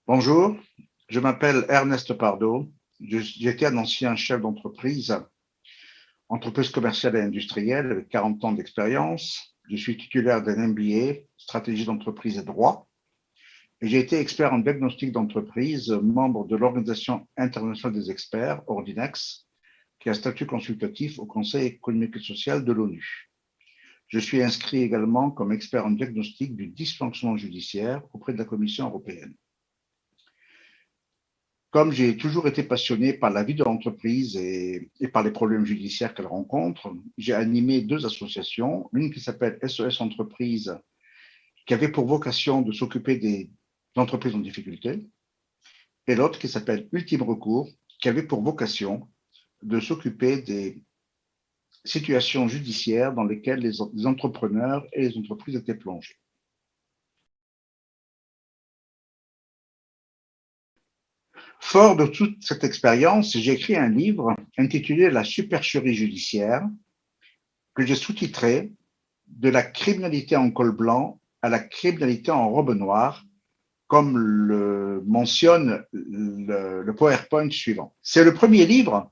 Bonjour, je m'appelle Ernest Pardo. J'étais un ancien chef d'entreprise, entreprise commerciale et industrielle avec 40 ans d'expérience. Je suis titulaire d'un MBA, stratégie d'entreprise et droit. Et j'ai été expert en diagnostic d'entreprise, membre de l'Organisation internationale des experts, Ordinex, qui a un statut consultatif au Conseil économique et social de l'ONU. Je suis inscrit également comme expert en diagnostic du dysfonctionnement judiciaire auprès de la Commission européenne. Comme j'ai toujours été passionné par la vie de l'entreprise et par les problèmes judiciaires qu'elle rencontre, j'ai animé deux associations, l'une qui s'appelle SOS Entreprise, qui avait pour vocation de s'occuper des entreprises en difficulté, et l'autre qui s'appelle Ultime Recours, qui avait pour vocation de s'occuper des situations judiciaires dans lesquelles les entrepreneurs et les entreprises étaient plongés. Fort de toute cette expérience, j'ai écrit un livre intitulé La supercherie judiciaire, que j'ai sous-titré De la criminalité en col blanc à la criminalité en robe noire, comme le mentionne le PowerPoint suivant. C'est le premier livre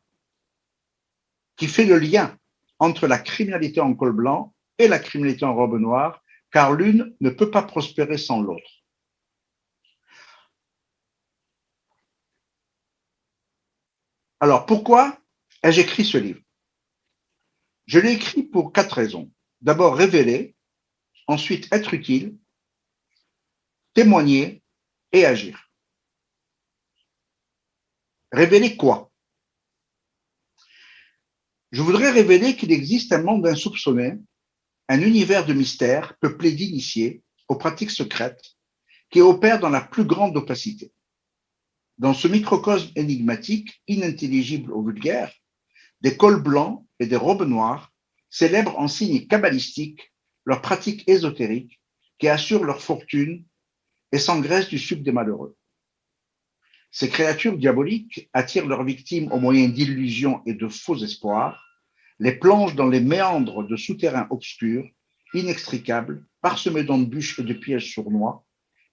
qui fait le lien entre la criminalité en col blanc et la criminalité en robe noire, car l'une ne peut pas prospérer sans l'autre. Alors, pourquoi ai-je écrit ce livre? Je l'ai écrit pour 4 raisons. D'abord, révéler, ensuite, être utile, témoigner et agir. Révéler quoi? Je voudrais révéler qu'il existe un monde insoupçonné, un univers de mystères peuplé d'initiés aux pratiques secrètes qui opèrent dans la plus grande opacité. Dans ce microcosme énigmatique, inintelligible au vulgaire, des cols blancs et des robes noires célèbrent en signes kabbalistiques leurs pratiques ésotériques qui assurent leur fortune et s'engraissent du sucre des malheureux. Ces créatures diaboliques attirent leurs victimes au moyen d'illusions et de faux espoirs, les plongent dans les méandres de souterrains obscurs, inextricables, parsemés d'embûches et de pièges sournois,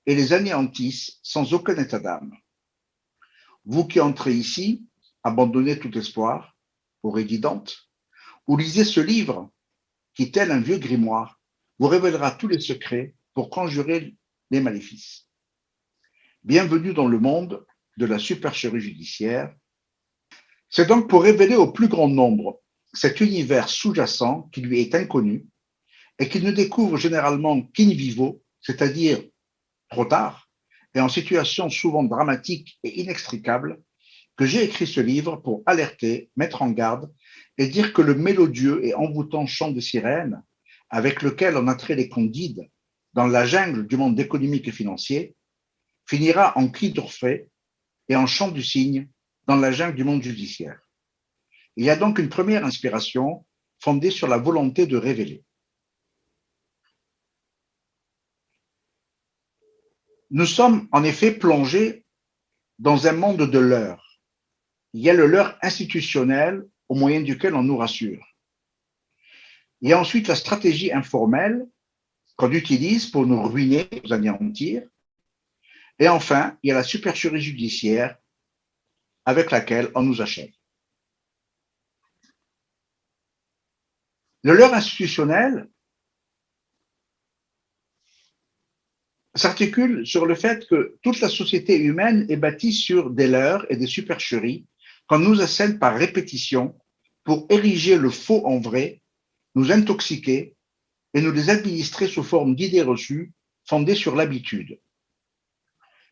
et les anéantissent sans aucun état d'âme. Vous qui entrez ici, abandonnez tout espoir, aurait dit Dante, ou lisez ce livre qui, tel un vieux grimoire, vous révélera tous les secrets pour conjurer les maléfices. Bienvenue dans le monde de la supercherie judiciaire. C'est donc pour révéler au plus grand nombre cet univers sous-jacent qui lui est inconnu et qu'il ne découvre généralement qu'in vivo, c'est-à-dire trop tard, et en situation souvent dramatique et inextricable, que j'ai écrit ce livre pour alerter, mettre en garde et dire que le mélodieux et envoûtant chant des sirènes, avec lequel on a trait les candides dans la jungle du monde économique et financier, finira en cri d'Orphée et en chant du cygne dans la jungle du monde judiciaire. Il y a donc une première inspiration fondée sur la volonté de révéler. Nous sommes en effet plongés dans un monde de leurres. Il y a le leurre institutionnel au moyen duquel on nous rassure. Il y a ensuite la stratégie informelle qu'on utilise pour nous ruiner, nous anéantir. Et enfin, il y a la supercherie judiciaire avec laquelle on nous achète. Le leurre institutionnel s'articule sur le fait que toute la société humaine est bâtie sur des leurres et des supercheries qu'on nous assène par répétition pour ériger le faux en vrai, nous intoxiquer et nous les administrer sous forme d'idées reçues fondées sur l'habitude.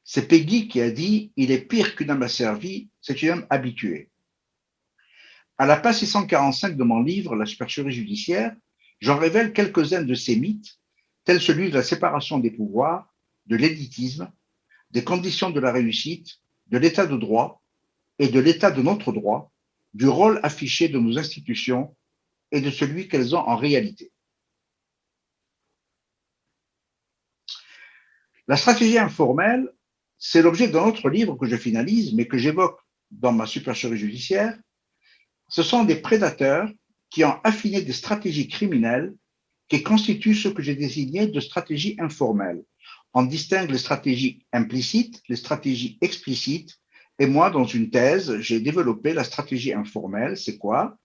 C'est Peggy qui a dit « Il est pire qu'une âme asservie, c'est une âme habituée ». À la page 645 de mon livre « La supercherie judiciaire », j'en révèle quelques-uns de ces mythes, tels celui de la séparation des pouvoirs, de l'élitisme, des conditions de la réussite, de l'état de droit et de l'état de notre droit, du rôle affiché de nos institutions et de celui qu'elles ont en réalité. La stratégie informelle, c'est l'objet d'un autre livre que je finalise, mais que j'évoque dans ma supercherie judiciaire. Ce sont des prédateurs qui ont affiné des stratégies criminelles qui constituent ce que j'ai désigné de stratégie informelle, en distingue les stratégies implicites, les stratégies explicites. Et moi, dans une thèse, j'ai développé la stratégie informelle. C'est quoi?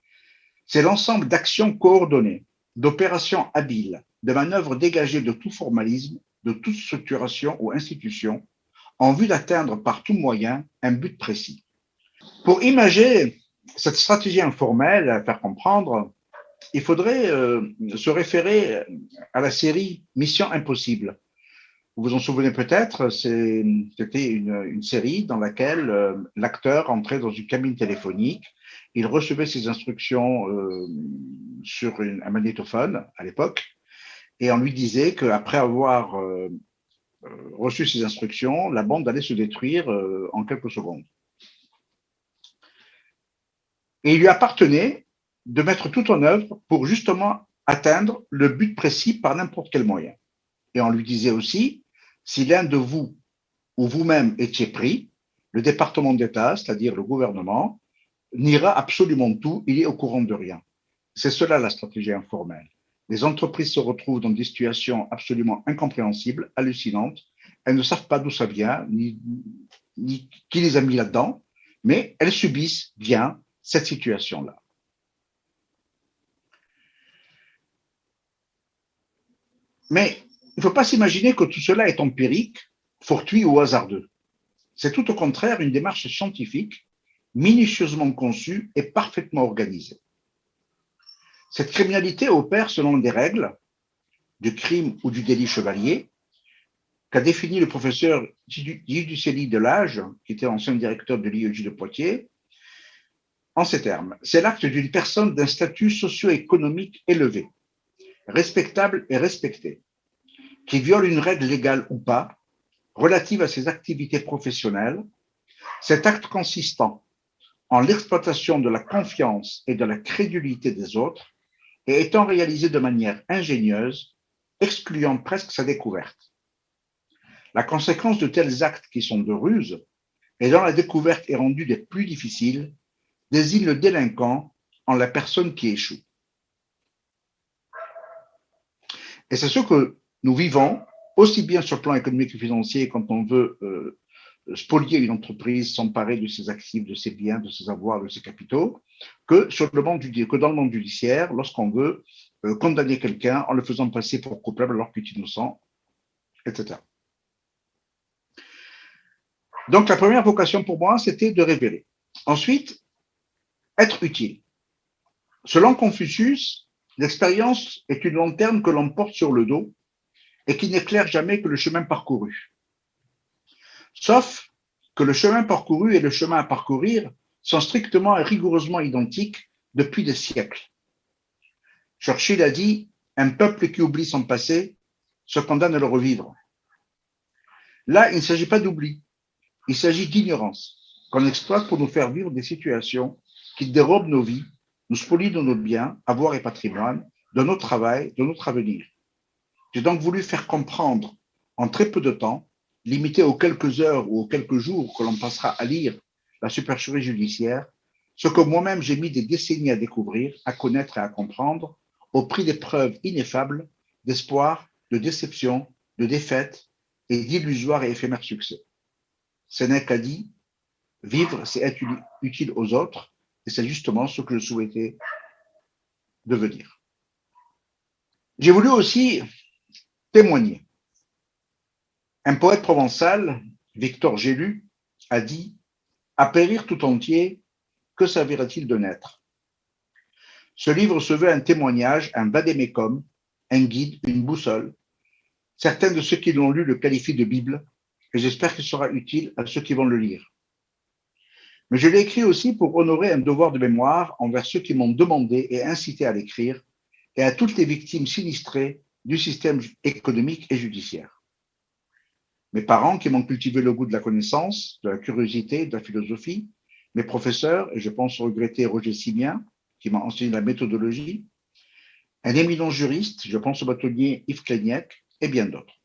C'est l'ensemble d'actions coordonnées, d'opérations habiles, de manœuvres dégagées de tout formalisme, de toute structuration ou institution, en vue d'atteindre par tout moyen un but précis. Pour imager cette stratégie informelle, à faire comprendre, il faudrait se référer à la série Mission Impossible. Vous vous en souvenez peut-être, c'était une série dans laquelle l'acteur entrait dans une cabine téléphonique, il recevait ses instructions sur un magnétophone à l'époque, et on lui disait qu'après avoir reçu ses instructions, la bande allait se détruire en quelques secondes. Et il lui appartenait de mettre tout en œuvre pour justement atteindre le but précis par n'importe quel moyen. Et on lui disait aussi, si l'un de vous ou vous-même étiez pris, le département d'État, c'est-à-dire le gouvernement, niera absolument tout, il est au courant de rien. C'est cela la stratégie informelle. Les entreprises se retrouvent dans des situations absolument incompréhensibles, hallucinantes. Elles ne savent pas d'où ça vient, ni qui les a mis là-dedans, mais elles subissent bien cette situation-là. Mais il ne faut pas s'imaginer que tout cela est empirique, fortuit ou hasardeux. C'est tout au contraire une démarche scientifique, minutieusement conçue et parfaitement organisée. Cette criminalité opère selon des règles du crime ou du délit chevalier qu'a défini le professeur Giudicelli Delage, qui était ancien directeur de l'IEJ de Poitiers, en ces termes. C'est l'acte d'une personne d'un statut socio-économique élevé, respectable et respecté, qui viole une règle légale ou pas, relative à ses activités professionnelles. Cet acte consistant en l'exploitation de la confiance et de la crédulité des autres et étant réalisé de manière ingénieuse, excluant presque sa découverte. La conséquence de tels actes qui sont de ruse et dont la découverte est rendue des plus difficiles désigne le délinquant en la personne qui échoue. Et c'est ce que nous vivons aussi bien sur le plan économique et financier quand on veut spolier une entreprise, s'emparer de ses actifs, de ses biens, de ses avoirs, de ses capitaux, que dans le monde judiciaire, lorsqu'on veut condamner quelqu'un en le faisant passer pour coupable alors qu'il est innocent, etc. Donc la première vocation pour moi, c'était de révéler. Ensuite, être utile. Selon Confucius, l'expérience est une lanterne que l'on porte sur le dos et qui n'éclaire jamais que le chemin parcouru. Sauf que le chemin parcouru et le chemin à parcourir sont strictement et rigoureusement identiques depuis des siècles. Churchill a dit « Un peuple qui oublie son passé se condamne à le revivre ». Là, il ne s'agit pas d'oubli, il s'agit d'ignorance qu'on exploite pour nous faire vivre des situations qui dérobent nos vies, nous spolient de nos biens, avoirs et patrimoine, de notre travail, de notre avenir. J'ai donc voulu faire comprendre en très peu de temps, limité aux quelques heures ou aux quelques jours que l'on passera à lire la supercherie judiciaire, ce que moi-même j'ai mis des décennies à découvrir, à connaître et à comprendre, au prix des preuves ineffables d'espoir, de déception, de défaite et d'illusoires et éphémères succès. Sénèque a dit « Vivre, c'est être utile aux autres » et c'est justement ce que je souhaitais devenir. J'ai voulu aussi témoigner. Un poète provençal, Victor Gélu, a dit « À périr tout entier, que servira-t-il de naître ?» Ce livre se veut un témoignage, un vade-mecum, un guide, une boussole. Certains de ceux qui l'ont lu le qualifient de Bible et j'espère qu'il sera utile à ceux qui vont le lire. Mais je l'ai écrit aussi pour honorer un devoir de mémoire envers ceux qui m'ont demandé et incité à l'écrire et à toutes les victimes sinistrées du système économique et judiciaire. Mes parents qui m'ont cultivé le goût de la connaissance, de la curiosité, de la philosophie, mes professeurs, et je pense regretter Roger Simien, qui m'a enseigné la méthodologie, un éminent juriste, je pense au bâtonnier Yves Kleiniec, et bien d'autres.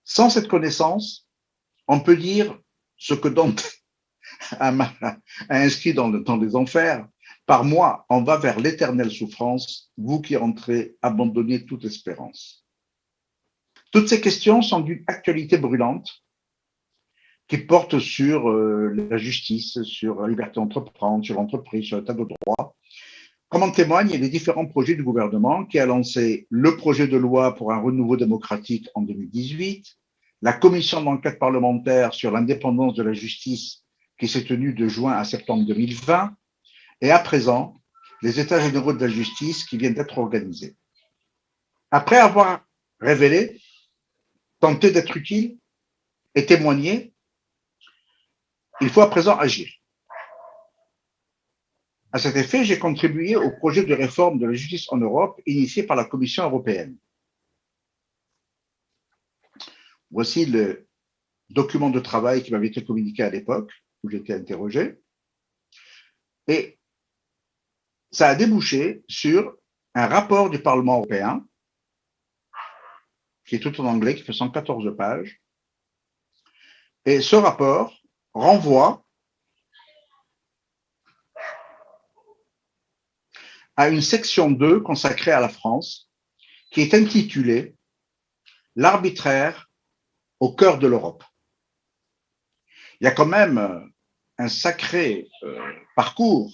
Sans cette connaissance, on peut dire ce que Dante a inscrit dans les enfers, Par moi, on va vers l'éternelle souffrance, vous qui entrez, abandonnez toute espérance. Toutes ces questions sont d'une actualité brûlante qui porte sur la justice, sur la liberté d'entreprendre, sur l'entreprise, sur l'état de droit, comme en témoignent les différents projets du gouvernement qui a lancé le projet de loi pour un renouveau démocratique en 2018, la commission d'enquête parlementaire sur l'indépendance de la justice qui s'est tenue de juin à septembre 2020, et à présent, les États généraux de la justice qui viennent d'être organisés. Après avoir révélé, tenté d'être utile et témoigné, il faut à présent agir. À cet effet, j'ai contribué au projet de réforme de la justice en Europe initié par la Commission européenne. Voici le document de travail qui m'avait été communiqué à l'époque, où j'étais interrogé. Et ça a débouché sur un rapport du Parlement européen, qui est tout en anglais, qui fait 114 pages. Et ce rapport renvoie à une section 2 consacrée à la France, qui est intitulée « L'arbitraire au cœur de l'Europe ». Il y a quand même un sacré parcours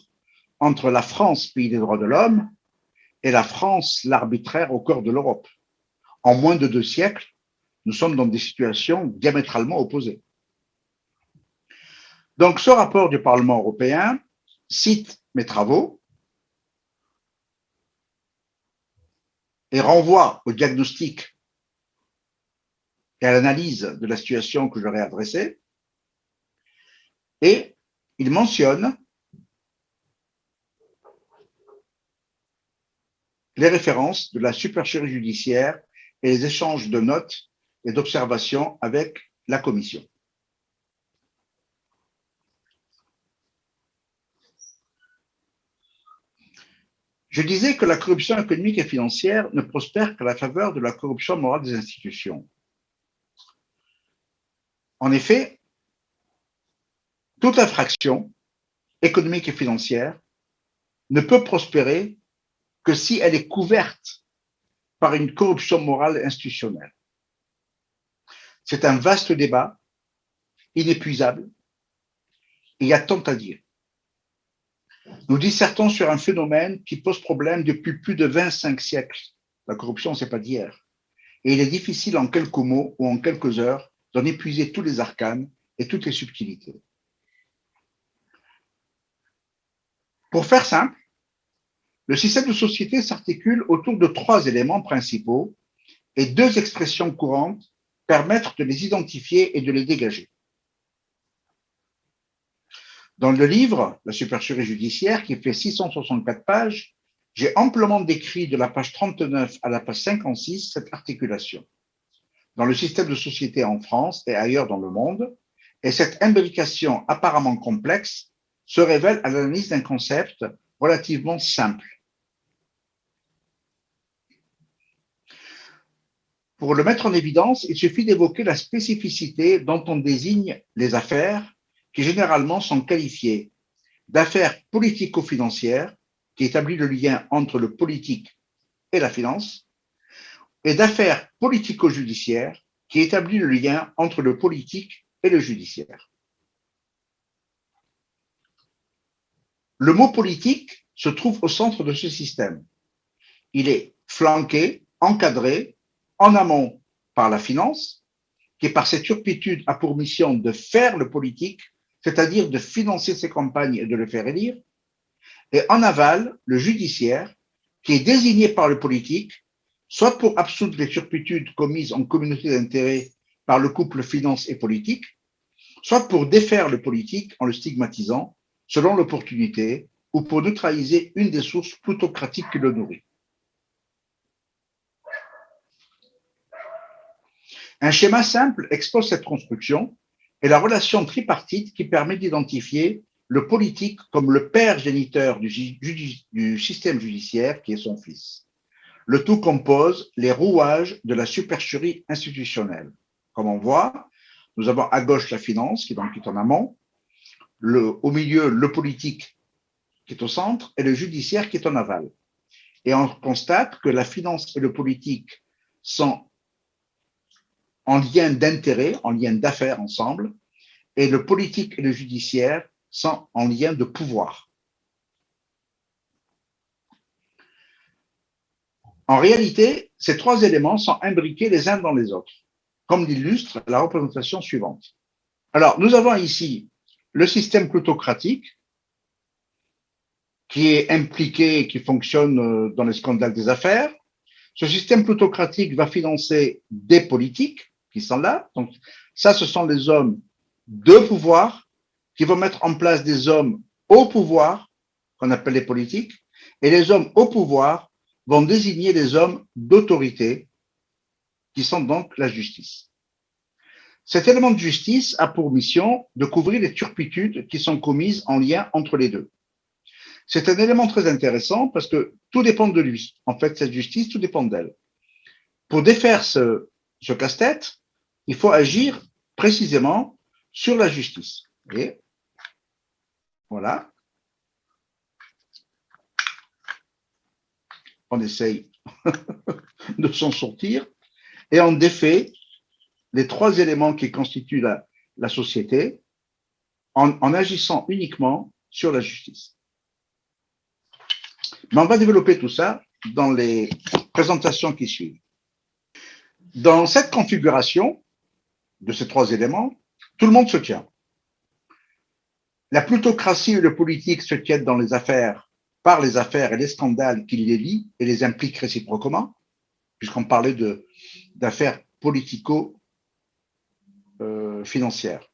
entre la France, pays des droits de l'homme, et la France, l'arbitraire au cœur de l'Europe. En moins de 2 siècles, nous sommes dans des situations diamétralement opposées. Donc, ce rapport du Parlement européen cite mes travaux et renvoie au diagnostic et à l'analyse de la situation que je leur ai adressée. Et il mentionne les références de la supercherie judiciaire et les échanges de notes et d'observations avec la Commission. Je disais que la corruption économique et financière ne prospère qu'à la faveur de la corruption morale des institutions. En effet, toute infraction économique et financière ne peut prospérer que si elle est couverte par une corruption morale institutionnelle. C'est un vaste débat, inépuisable, et il y a tant à dire. Nous dissertons sur un phénomène qui pose problème depuis plus de 25 siècles. La corruption, ce n'est pas d'hier. Et il est difficile en quelques mots ou en quelques heures d'en épuiser tous les arcanes et toutes les subtilités. Pour faire simple, le système de société s'articule autour de 3 éléments principaux et 2 expressions courantes permettent de les identifier et de les dégager. Dans le livre « La supercherie judiciaire » qui fait 664 pages, j'ai amplement décrit de la page 39 à la page 56 cette articulation dans le système de société en France et ailleurs dans le monde, et cette imbrication apparemment complexe se révèle à l'analyse d'un concept relativement simple. Pour le mettre en évidence, il suffit d'évoquer la spécificité dont on désigne les affaires qui généralement sont qualifiées d'affaires politico-financières, qui établit le lien entre le politique et la finance, et d'affaires politico-judiciaires, qui établit le lien entre le politique et le judiciaire. Le mot politique se trouve au centre de ce système. Il est flanqué, encadré, en amont par la finance, qui par cette turpitude a pour mission de faire le politique, c'est-à-dire de financer ses campagnes et de le faire élire, et en aval, le judiciaire, qui est désigné par le politique, soit pour absoudre les turpitudes commises en communauté d'intérêt par le couple finance et politique, soit pour défaire le politique en le stigmatisant, selon l'opportunité, ou pour neutraliser une des sources plutocratiques qui le nourrit. Un schéma simple expose cette construction et la relation tripartite qui permet d'identifier le politique comme le père géniteur du système judiciaire qui est son fils. Le tout compose les rouages de la supercherie institutionnelle. Comme on voit, nous avons à gauche la finance qui donc est en amont, au milieu le politique qui est au centre, et le judiciaire qui est en aval. Et on constate que la finance et le politique sont en lien d'intérêt, en lien d'affaires ensemble, et le politique et le judiciaire sont en lien de pouvoir. En réalité, ces trois éléments sont imbriqués les uns dans les autres, comme l'illustre la représentation suivante. Alors, nous avons ici le système plutocratique qui est impliqué et qui fonctionne dans les scandales des affaires. Ce système plutocratique va financer des politiques qui sont là. Donc, ça, ce sont les hommes de pouvoir qui vont mettre en place des hommes au pouvoir, qu'on appelle les politiques, et les hommes au pouvoir vont désigner les hommes d'autorité, qui sont donc la justice. Cet élément de justice a pour mission de couvrir les turpitudes qui sont commises en lien entre les deux. C'est un élément très intéressant parce que tout dépend de lui. En fait, cette justice, tout dépend d'elle. Pour défaire ce casse-tête, il faut agir précisément sur la justice. Et voilà. On essaye de s'en sortir et on défait les trois éléments qui constituent la société en agissant uniquement sur la justice. Mais on va développer tout ça dans les présentations qui suivent. Dans cette configuration de ces trois éléments, tout le monde se tient. La plutocratie et le politique se tiennent dans les affaires, par les affaires et les scandales qui les lient et les impliquent réciproquement, puisqu'on parlait d'affaires politico-financières.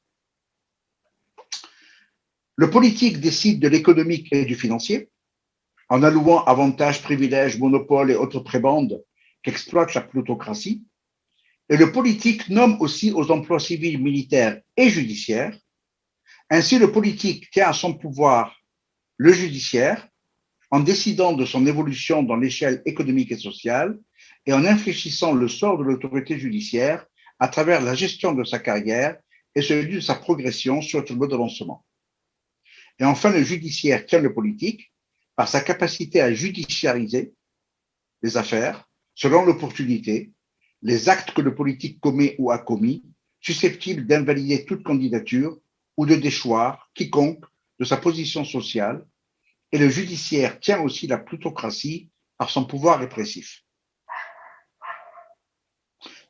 Le politique décide de l'économique et du financier, en allouant avantages, privilèges, monopoles et autres prébendes qu'exploite la plutocratie. Et le politique nomme aussi aux emplois civils, militaires et judiciaires. Ainsi, le politique tient à son pouvoir le judiciaire en décidant de son évolution dans l'échelle économique et sociale et en infléchissant le sort de l'autorité judiciaire à travers la gestion de sa carrière et celui de sa progression sur le tableau d'avancement. Et enfin, le judiciaire tient le politique par sa capacité à judiciariser les affaires selon l'opportunité, les actes que le politique commet ou a commis, susceptibles d'invalider toute candidature ou de déchoir quiconque de sa position sociale, et le judiciaire tient aussi la plutocratie par son pouvoir répressif.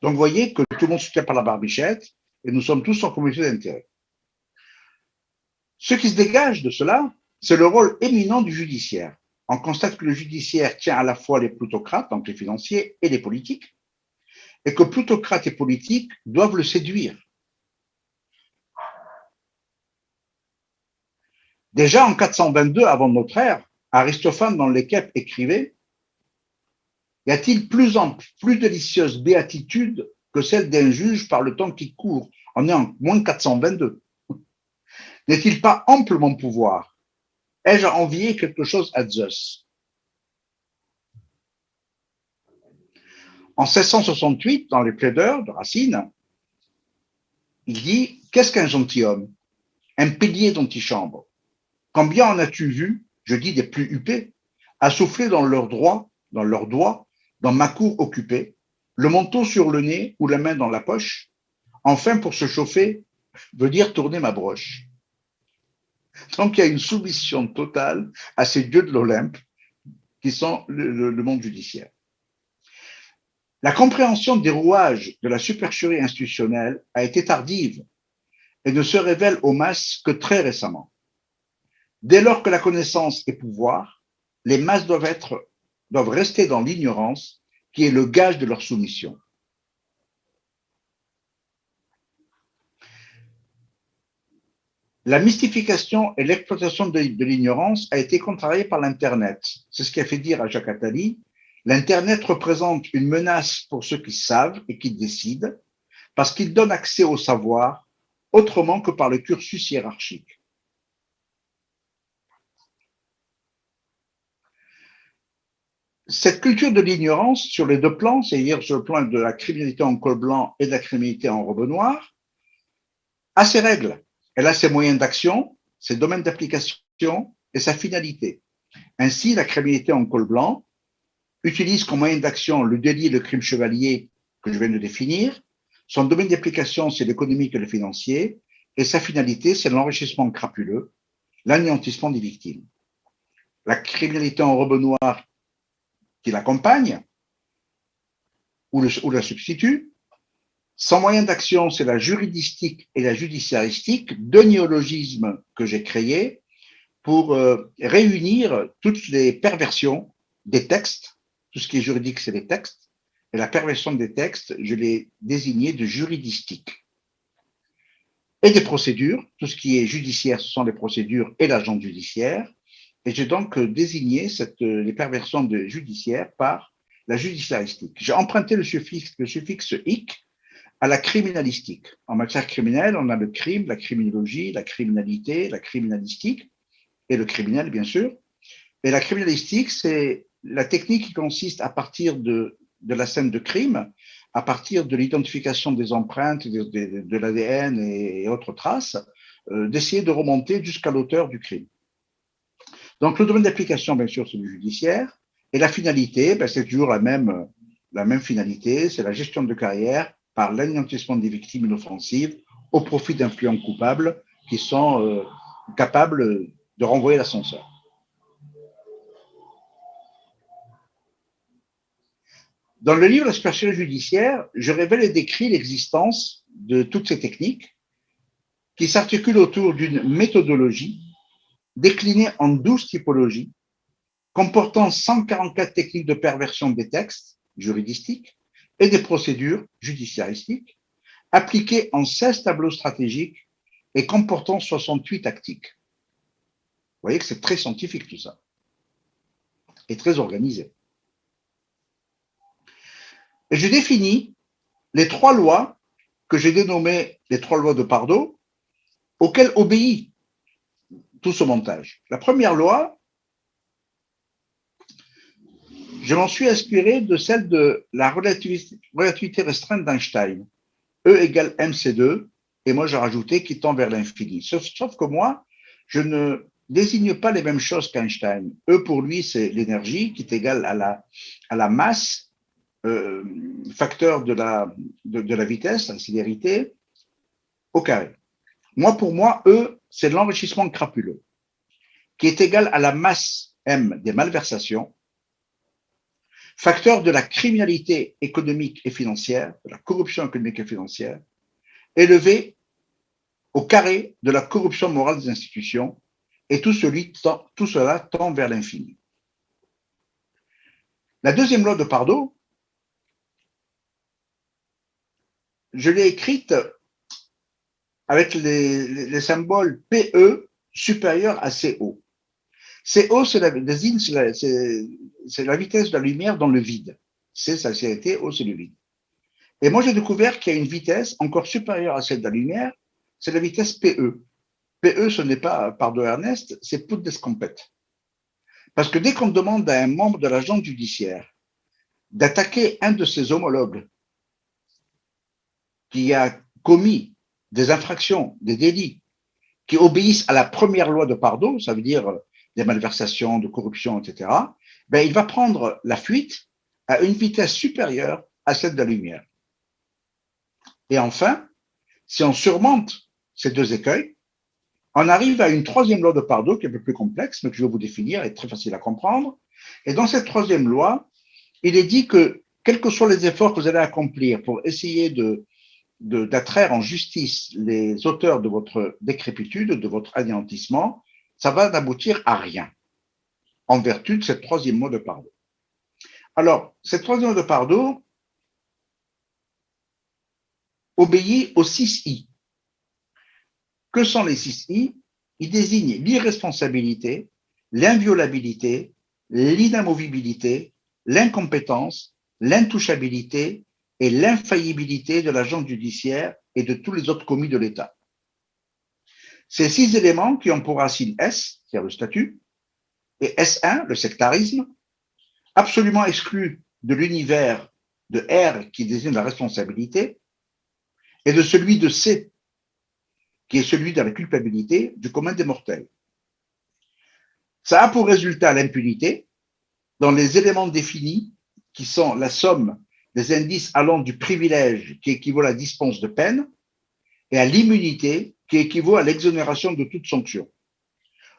Donc, vous voyez que tout le monde se tient par la barbichette et nous sommes tous en communauté d'intérêt. Ce qui se dégage de cela, c'est le rôle éminent du judiciaire. On constate que le judiciaire tient à la fois les plutocrates, donc les financiers, et les politiques, et que plutocrates et politiques doivent le séduire. Déjà en 422 avant notre ère, Aristophane dans l'Équèpe écrivait: y a-t-il plus délicieuse béatitude que celle d'un juge par le temps qui court? On est en moins 422. N'est-il pas amplement pouvoir? Ai-je à envier quelque chose à Zeus? En 1668, dans les Plaideurs de Racine, il dit: qu'est-ce qu'un gentilhomme? Un pilier d'antichambre. Combien en as-tu vu, je dis des plus huppés, à souffler dans leurs doigts, dans ma cour occupée, le manteau sur le nez ou la main dans la poche, enfin pour se chauffer, venir tourner ma broche. Donc il y a une soumission totale à ces dieux de l'Olympe qui sont le monde judiciaire. La compréhension des rouages de la supercherie institutionnelle a été tardive et ne se révèle aux masses que très récemment. Dès lors que la connaissance est pouvoir, les masses doivent rester dans l'ignorance qui est le gage de leur soumission. La mystification et l'exploitation de l'ignorance a été contrariée par l'Internet. C'est ce qui a fait dire à Jacques Attali: l'Internet représente une menace pour ceux qui savent et qui décident, parce qu'il donne accès au savoir autrement que par le cursus hiérarchique. Cette culture de l'ignorance sur les deux plans, c'est-à-dire sur le plan de la criminalité en col blanc et de la criminalité en robe noire, a ses règles. Elle a ses moyens d'action, ses domaines d'application et sa finalité. Ainsi, la criminalité en col blanc utilise comme moyen d'action le délit et le crime chevalier que je viens de définir. Son domaine d'application, c'est l'économique et le financier, et sa finalité, c'est l'enrichissement crapuleux, l'anéantissement des victimes. La criminalité en robe noire qui l'accompagne ou la substitue. Son moyen d'action, c'est la juridistique et la judiciaristique, deux néologismes que j'ai créés pour réunir toutes les perversions des textes. Tout ce qui est juridique, c'est les textes. Et la perversion des textes, je l'ai désigné de juridistique. Et des procédures, tout ce qui est judiciaire, ce sont les procédures et l'agent judiciaire. Et j'ai donc désigné les perversions de judiciaire par la judiciaristique. J'ai emprunté le suffixe ic à la criminalistique. En matière criminelle, on a le crime, la criminologie, la criminalité, la criminalistique et le criminel, bien sûr. Et la criminalistique, c'est la technique qui consiste à partir de la scène de crime, à partir de l'identification des empreintes, de l'ADN et autres traces, d'essayer de remonter jusqu'à l'auteur du crime. Donc, le domaine d'application, bien sûr, c'est le judiciaire. Et la finalité, c'est toujours la même finalité, c'est la gestion de carrière par l'anéantissement des victimes inoffensives au profit d'influents coupables qui sont capables de renvoyer l'ascenseur. Dans le livre La supercherie judiciaire, je révèle et décris l'existence de toutes ces techniques qui s'articulent autour d'une méthodologie déclinée en 12 typologies, comportant 144 techniques de perversion des textes juridistiques et des procédures judiciaristiques, appliquées en 16 tableaux stratégiques et comportant 68 tactiques. Vous voyez que c'est très scientifique tout ça, et très organisé. Et je définis les 3 lois que j'ai dénommées les 3 lois de Pardo, auxquelles obéit tout ce montage. La première loi, je m'en suis inspiré de celle de la relativité restreinte d'Einstein. E égale mc2, et moi j'ai rajouté qui tend vers l'infini. Sauf que moi, je ne désigne pas les mêmes choses qu'Einstein. E pour lui, c'est l'énergie qui est égale à la masse, facteur de la vitesse, la célérité, au carré. Pour moi, E, c'est l'enrichissement crapuleux, qui est égal à la masse M des malversations, facteur de la criminalité économique et financière, de la corruption économique et financière, élevé au carré de la corruption morale des institutions, et tout cela tend vers l'infini. La deuxième loi de Pardo, je l'ai écrite avec les symboles PE supérieur à CO. CO, c'est la vitesse de la lumière dans le vide. C, ça a été, O, c'est le vide. Et moi, j'ai découvert qu'il y a une vitesse encore supérieure à celle de la lumière, c'est la vitesse PE. PE, ce n'est pas Pardo Ernest, c'est Put d'escampette. Parce que dès qu'on demande à un membre de l'agence judiciaire d'attaquer un de ses homologues qui a commis des infractions, des délits, qui obéissent à la première loi de Pardo, ça veut dire des malversations, de corruption, etc., il va prendre la fuite à une vitesse supérieure à celle de la lumière. Et enfin, si on surmonte ces 2 écueils, on arrive à une 3e loi de Pardo qui est un peu plus complexe, mais que je vais vous définir, et très facile à comprendre. Et dans cette 3e loi, il est dit que, quels que soient les efforts que vous allez accomplir pour essayer d'attraire en justice les auteurs de votre décrépitude, de votre anéantissement, ça va n'aboutir à rien, en vertu de cette 3e loi de Pardo. Alors, cette 3e loi de Pardo obéit aux 6 I. Que sont les 6 I? Ils désignent l'irresponsabilité, l'inviolabilité, l'inamovibilité, l'incompétence, l'intouchabilité et l'infaillibilité de l'agent judiciaire et de tous les autres commis de l'État. Ces 6 éléments qui ont pour racine S, c'est-à-dire le statut, et S1, le sectarisme, absolument exclus de l'univers de R qui désigne la responsabilité, et de celui de C, qui est celui de la culpabilité du commun des mortels. Ça a pour résultat l'impunité dans les éléments définis qui sont la somme des indices allant du privilège qui équivaut à la dispense de peine et à l'immunité qui équivaut à l'exonération de toute sanction.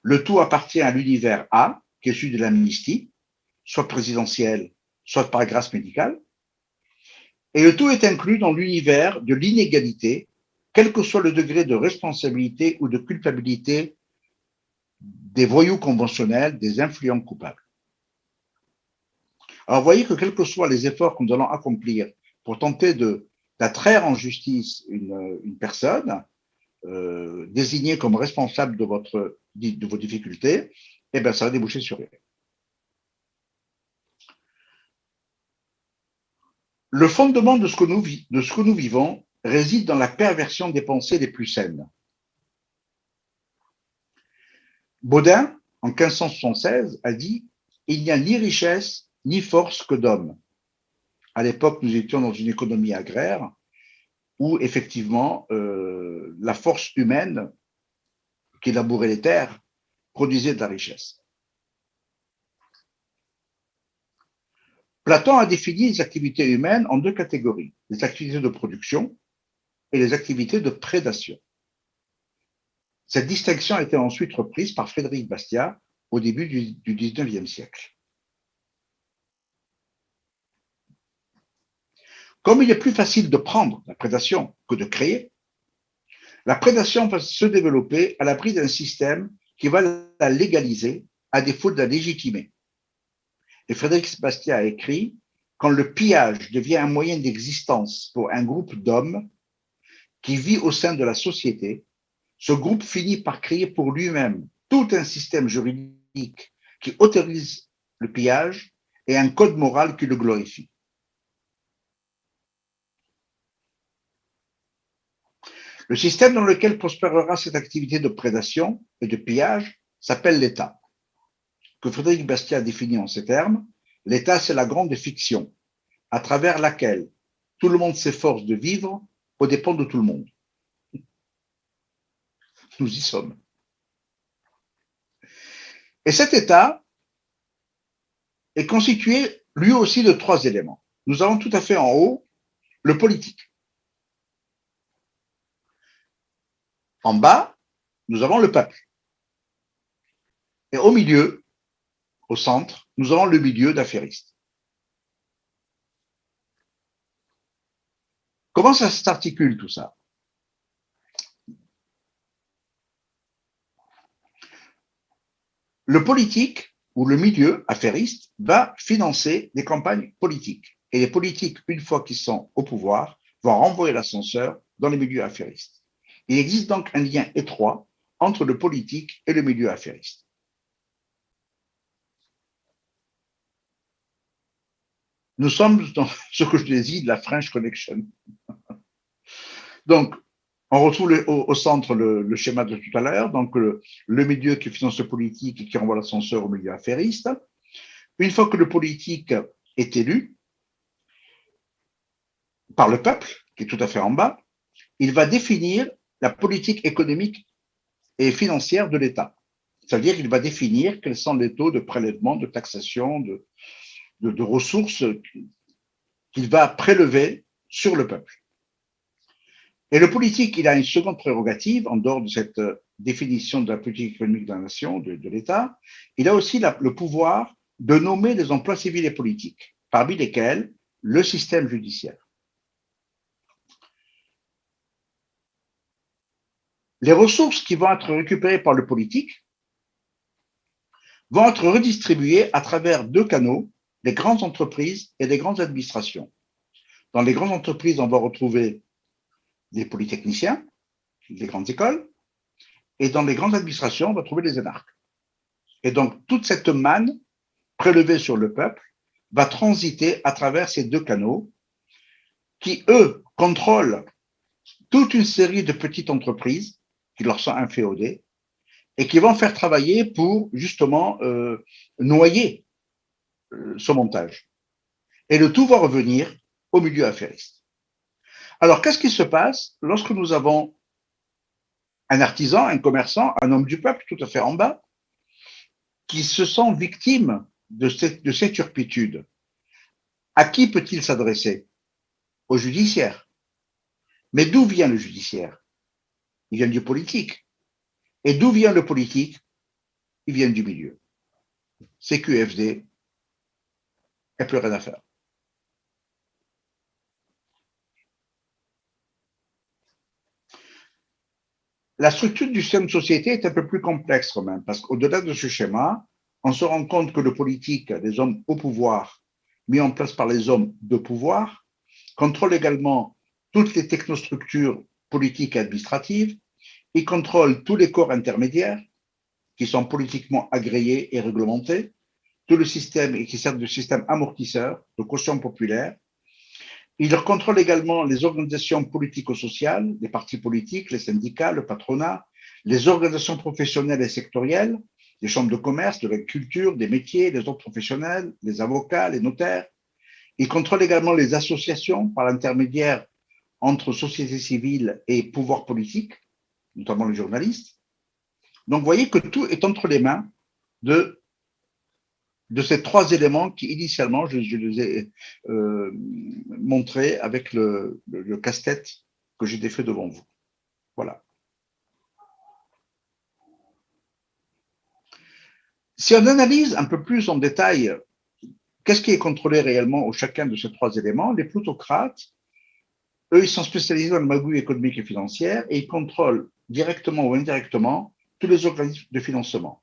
Le tout appartient à l'univers A, qui est celui de l'amnistie, soit présidentielle, soit par grâce médicale, et le tout est inclus dans l'univers de l'inégalité, quel que soit le degré de responsabilité ou de culpabilité des voyous conventionnels, des influents coupables. Alors, vous voyez que quels que soient les efforts que nous allons accomplir pour tenter d'attraire en justice une personne désignée comme responsable de vos difficultés, eh bien, ça va déboucher sur rien. Le fondement de ce que nous vivons réside dans la perversion des pensées les plus saines. Baudin, en 1576, a dit « Il n'y a ni richesse ni force que d'hommes ». À l'époque, nous étions dans une économie agraire où, effectivement, la force humaine qui labourait les terres produisait de la richesse. Platon a défini les activités humaines en deux catégories, les activités de production et les activités de prédation. Cette distinction a été ensuite reprise par Frédéric Bastiat au début du XIXe siècle. Comme il est plus facile de prendre la prédation que de créer, la prédation va se développer à l'abri d'un système qui va la légaliser à défaut de la légitimer. Et Frédéric Bastiat a écrit « Quand le pillage devient un moyen d'existence pour un groupe d'hommes qui vit au sein de la société, ce groupe finit par créer pour lui-même tout un système juridique qui autorise le pillage et un code moral qui le glorifie. » Le système dans lequel prospérera cette activité de prédation et de pillage s'appelle l'État, que Frédéric Bastiat définit en ces termes. L'État, c'est la grande fiction, à travers laquelle tout le monde s'efforce de vivre aux dépens de tout le monde. Nous y sommes. Et cet État est constitué lui aussi de trois éléments. Nous avons tout à fait en haut le politique. En bas, nous avons le peuple. Et au milieu, au centre, nous avons le milieu d'affairistes. Comment ça s'articule tout ça? Le politique ou le milieu affairiste va financer des campagnes politiques. Et les politiques, une fois qu'ils sont au pouvoir, vont renvoyer l'ascenseur dans les milieux affairistes. Il existe donc un lien étroit entre le politique et le milieu affairiste. Nous sommes dans ce que je désigne la French Connection. Donc, on retrouve au centre le schéma de tout à l'heure, donc le milieu qui finance le politique et qui renvoie l'ascenseur au milieu affairiste. Une fois que le politique est élu par le peuple, qui est tout à fait en bas, il va définir la politique économique et financière de l'État. Ça veut dire qu'il va définir quels sont les taux de prélèvement, de taxation, de ressources qu'il va prélever sur le peuple. Et le politique, il a une seconde prérogative, en dehors de cette définition de la politique économique de la nation, de l'État, il a aussi le pouvoir de nommer des emplois civils et politiques, parmi lesquels le système judiciaire. Les ressources qui vont être récupérées par le politique vont être redistribuées à travers deux canaux, les grandes entreprises et les grandes administrations. Dans les grandes entreprises, on va retrouver les polytechniciens, les grandes écoles, et dans les grandes administrations, on va trouver les énarques. Et donc, toute cette manne prélevée sur le peuple va transiter à travers ces deux canaux qui, eux, contrôlent toute une série de petites entreprises qui leur sont inféodées et qui vont faire travailler pour justement noyer ce montage. Et le tout va revenir au milieu affairiste. Alors, qu'est-ce qui se passe lorsque nous avons un artisan, un commerçant, un homme du peuple tout à fait en bas, qui se sent victime de cette turpitude, à qui peut-il s'adresser? Au judiciaire. Mais d'où vient le judiciaire? Il vient du politique. Et d'où vient le politique? Il vient du milieu. CQFD, il n'y a plus rien à faire. La structure du système de société est un peu plus complexe quand même, parce qu'au-delà de ce schéma, on se rend compte que le politique, les hommes au pouvoir, mis en place par les hommes de pouvoir, contrôle également toutes les technostructures politiques et administratives, il contrôle tous les corps intermédiaires qui sont politiquement agréés et réglementés, tout le système et qui sert de système amortisseur, de caution populaire. Il contrôle également les organisations politico-sociales, les partis politiques, les syndicats, le patronat, les organisations professionnelles et sectorielles, les chambres de commerce, de la culture, des métiers, les autres professionnels, les avocats, les notaires. Il contrôle également les associations par l'intermédiaire entre société civile et pouvoir politique, notamment les journalistes. Donc, vous voyez que tout est entre les mains de ces trois éléments qui, initialement, je les ai montrés avec le casse-tête que j'ai défait devant vous. Voilà. Si on analyse un peu plus en détail qu'est-ce qui est contrôlé réellement au chacun de ces trois éléments, les plutocrates, eux, ils sont spécialisés dans le magouille économique et financière et ils contrôlent directement ou indirectement tous les organismes de financement.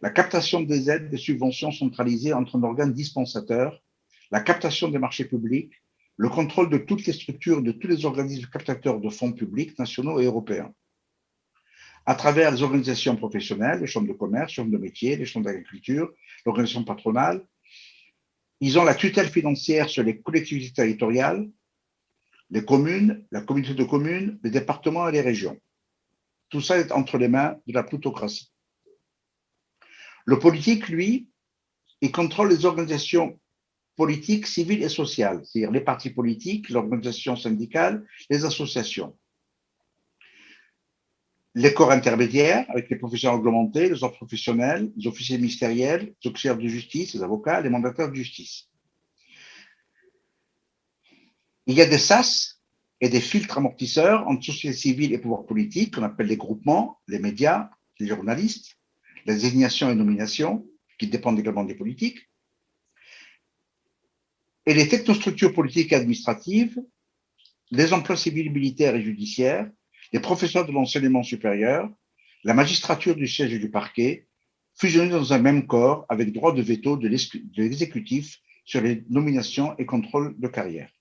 La captation des aides, des subventions centralisées entre un organe dispensateur, la captation des marchés publics, le contrôle de toutes les structures, de tous les organismes captateurs de fonds publics nationaux et européens, à travers les organisations professionnelles, les chambres de commerce, les chambres de métiers, les chambres d'agriculture, l'organisation patronale. Ils ont la tutelle financière sur les collectivités territoriales, les communes, la communauté de communes, les départements et les régions. Tout ça est entre les mains de la plutocratie. Le politique, lui, il contrôle les organisations politiques, civiles et sociales, c'est-à-dire les partis politiques, l'organisation syndicale, les associations. Les corps intermédiaires, avec les professionnels réglementés, les ordres professionnels, les officiers ministériels, les auxiliaires de justice, les avocats, les mandataires de justice. Il y a des sas et des filtres amortisseurs entre société civile et pouvoir politique, qu'on appelle les groupements, les médias, les journalistes, les désignations et nominations, qui dépendent également des politiques, et les technostructures politiques et administratives, les emplois civils, militaires et judiciaires, les professeurs de l'enseignement supérieur, la magistrature du siège et du parquet, fusionnés dans un même corps avec droit de veto de l'exécutif sur les nominations et contrôles de carrière.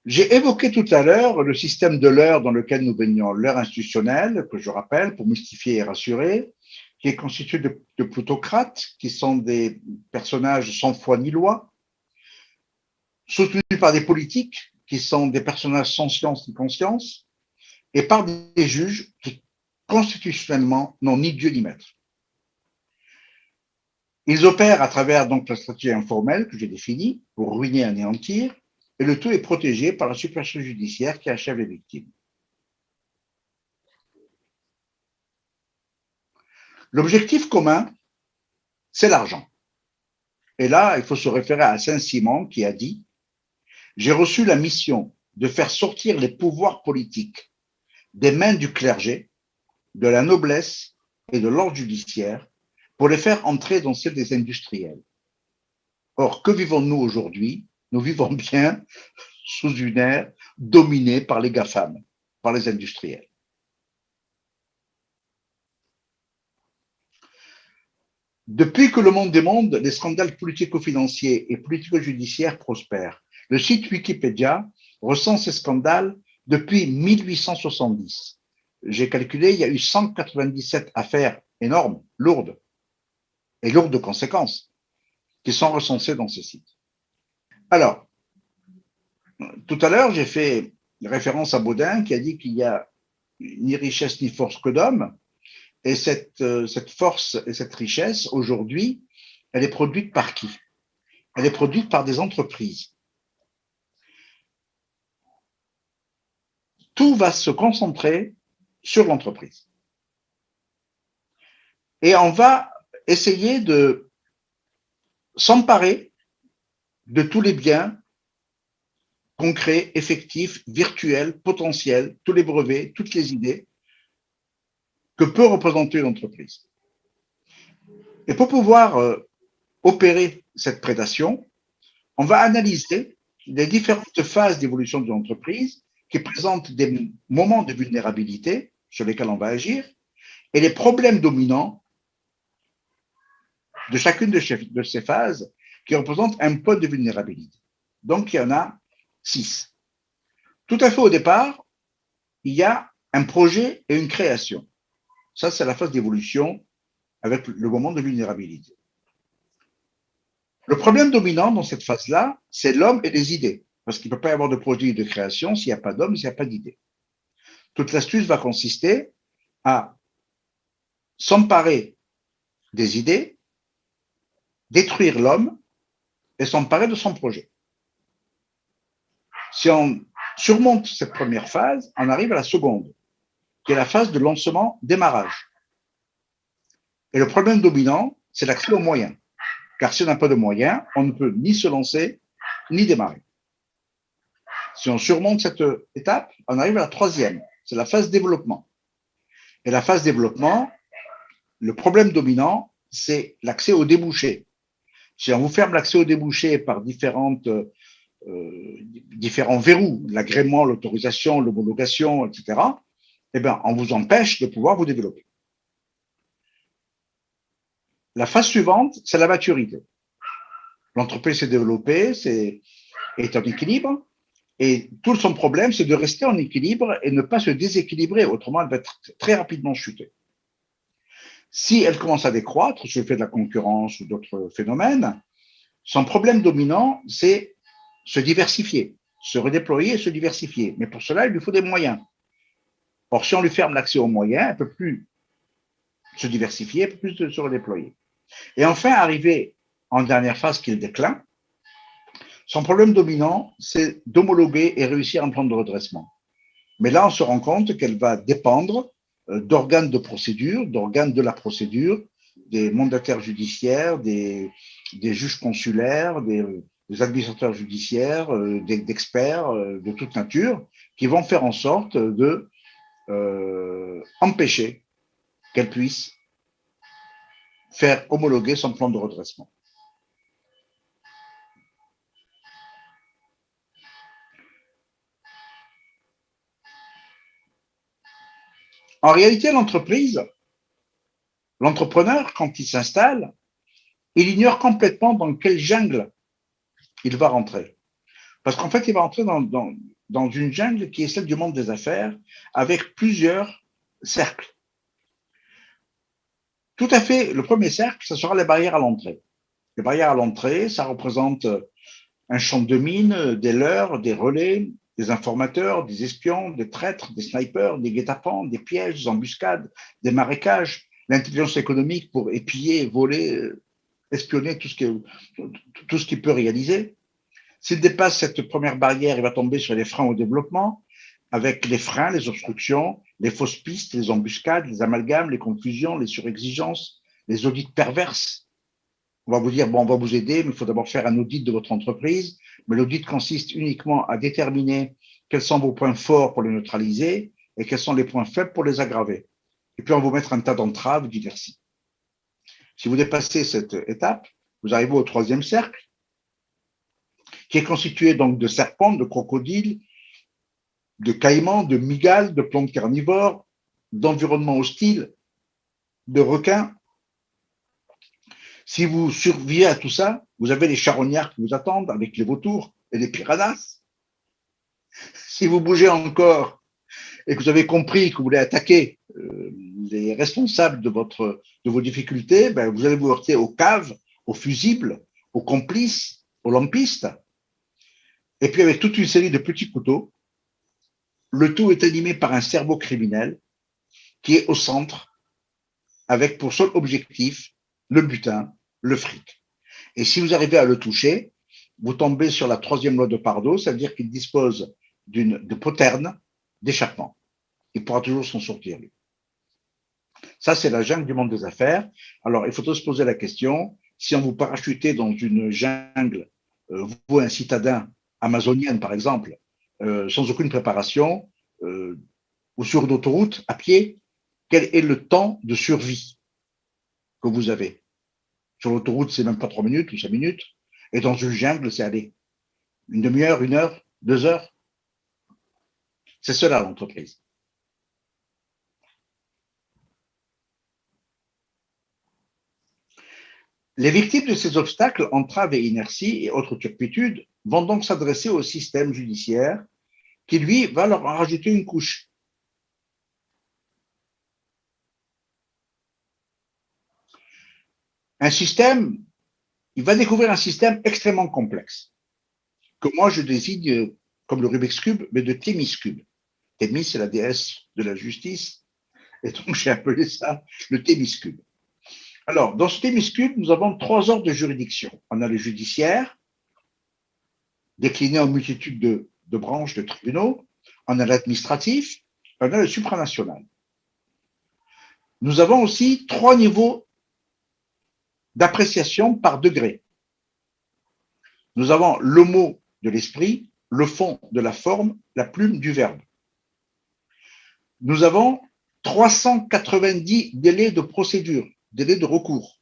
J'ai évoqué tout à l'heure le système de l'heure dans lequel nous baignons, l'heure institutionnelle, que je rappelle pour mystifier et rassurer, qui est constituée de plutocrates, qui sont des personnages sans foi ni loi, soutenus par des politiques, qui sont des personnages sans science ni conscience, et par des juges qui, constitutionnellement, n'ont ni Dieu ni maître. Ils opèrent à travers donc la stratégie informelle que j'ai définie pour ruiner et anéantir, et le tout est protégé par la supercherie judiciaire qui achève les victimes. L'objectif commun, c'est l'argent. Et là, il faut se référer à Saint-Simon qui a dit « J'ai reçu la mission de faire sortir les pouvoirs politiques des mains du clergé, de la noblesse et de l'ordre judiciaire pour les faire entrer dans celles des industriels. » Or, que vivons-nous aujourd'hui? Nous vivons bien sous une ère dominée par les GAFAM, par les industriels. Depuis que le monde des mondes, les scandales politico-financiers et politico-judiciaires prospèrent. Le site Wikipédia recense ces scandales depuis 1870. J'ai calculé, il y a eu 197 affaires énormes, lourdes, et lourdes de conséquences, qui sont recensées dans ces sites. Alors, tout à l'heure, j'ai fait référence à Baudin qui a dit qu'il n'y a ni richesse ni force que d'homme. Et cette force et cette richesse, aujourd'hui, elle est produite par qui? Elle est produite par des entreprises. Tout va se concentrer sur l'entreprise. Et on va essayer de s'emparer de tous les biens concrets, effectifs, virtuels, potentiels, tous les brevets, toutes les idées que peut représenter une entreprise. Et pour pouvoir opérer cette prédation, on va analyser les différentes phases d'évolution de l'entreprise qui présentent des moments de vulnérabilité sur lesquels on va agir et les problèmes dominants de chacune de ces phases qui représentent un point de vulnérabilité. Donc, il y en a 6. Tout à fait au départ, il y a un projet et une création. Ça, c'est la phase d'évolution avec le moment de vulnérabilité. Le problème dominant dans cette phase-là, c'est l'homme et les idées. Parce qu'il ne peut pas y avoir de projet et de création s'il n'y a pas d'homme, s'il n'y a pas d'idées. Toute l'astuce va consister à s'emparer des idées, détruire l'homme et s'emparer de son projet. Si on surmonte cette première phase, on arrive à la seconde, qui est la phase de lancement, démarrage. Et le problème dominant, c'est l'accès aux moyens. Car si on n'a pas de moyens, on ne peut ni se lancer, ni démarrer. Si on surmonte cette étape, on arrive à la troisième, c'est la phase développement. Et la phase développement, le problème dominant, c'est l'accès aux débouchés. Si on vous ferme l'accès aux débouchés par différents verrous, l'agrément, l'autorisation, l'homologation, etc., eh bien, on vous empêche de pouvoir vous développer. La phase suivante, c'est la maturité. L'entreprise s'est développée, est en équilibre, et tout son problème, c'est de rester en équilibre et ne pas se déséquilibrer, autrement elle va être très rapidement chutée. Si elle commence à décroître, sur le fait de la concurrence ou d'autres phénomènes, son problème dominant, c'est se diversifier, se redéployer et se diversifier. Mais pour cela, il lui faut des moyens. Or, si on lui ferme l'accès aux moyens, elle ne peut plus se diversifier, elle ne peut plus se redéployer. Et enfin, arrivé en dernière phase qui est le déclin, son problème dominant, c'est d'homologuer et réussir un plan de redressement. Mais là, on se rend compte qu'elle va dépendre d'organes de procédure, d'organes de la procédure, des mandataires judiciaires, des juges consulaires, des administrateurs judiciaires, d'experts de toute nature, qui vont faire en sorte de empêcher qu'elle puisse faire homologuer son plan de redressement. En réalité, l'entrepreneur, quand il s'installe, il ignore complètement dans quelle jungle il va rentrer. Parce qu'en fait, il va rentrer dans une jungle qui est celle du monde des affaires, avec plusieurs cercles. Tout à fait, le premier cercle, ce sera les barrières à l'entrée. Les barrières à l'entrée, ça représente un champ de mine, des leurres, des relais, des informateurs, des espions, des traîtres, des snipers, des guet-apens, des pièges, des embuscades, des marécages, l'intelligence économique pour épier, voler, espionner tout ce qu'il peut réaliser. S'il dépasse cette première barrière, il va tomber sur les freins au développement, avec les freins, les obstructions, les fausses pistes, les embuscades, les amalgames, les confusions, les surexigences, les audits perverses. On va vous dire, bon, on va vous aider, mais il faut d'abord faire un audit de votre entreprise. Mais l'audit consiste uniquement à déterminer quels sont vos points forts pour les neutraliser et quels sont les points faibles pour les aggraver. Et puis, on va vous mettre un tas d'entraves diverses. Si vous dépassez cette étape, vous arrivez au troisième cercle, qui est constitué donc de serpents, de crocodiles, de caïmans, de migales, de plantes carnivores, d'environnements hostiles, de requins. Si vous survivez à tout ça, vous avez les charognards qui vous attendent avec les vautours et les piranhas. Si vous bougez encore et que vous avez compris que vous voulez attaquer les responsables de vos difficultés, ben vous allez vous heurter aux caves, aux fusibles, aux complices, aux lampistes. Et puis avec toute une série de petits couteaux, le tout est animé par un cerveau criminel qui est au centre avec pour seul objectif le butin, le fric. Et si vous arrivez à le toucher, vous tombez sur la troisième loi de Pardo, c'est-à-dire qu'il dispose de poterne d'échappement. Il pourra toujours s'en sortir, lui. Ça, c'est la jungle du monde des affaires. Alors, il faut se poser la question, si on vous parachutait dans une jungle, vous, un citadin amazonien, par exemple, sans aucune préparation, ou sur une autoroute, à pied, quel est le temps de survie que vous avez? Sur l'autoroute, c'est même pas 3 minutes ou 5 minutes. Et dans une jungle, c'est aller une demi-heure, 1 heure, 2 heures. C'est cela l'entreprise. Les victimes de ces obstacles, entraves et inerties et autres turpitudes vont donc s'adresser au système judiciaire qui, lui, va leur en rajouter une couche. Un système, il va découvrir un système extrêmement complexe, que moi je désigne comme le Rubik's Cube, mais de Thémis Cube. Thémis, c'est la déesse de la justice, et donc j'ai appelé ça le Thémis Cube. Alors, dans ce Thémis Cube, nous avons 3 ordres de juridiction. On a le judiciaire, décliné en multitude de branches de tribunaux. On a l'administratif, on a le supranational. Nous avons aussi 3 niveaux d'appréciation par degré. Nous avons le mot de l'esprit, le fond de la forme, la plume du verbe. Nous avons 390 délais de procédure, délais de recours.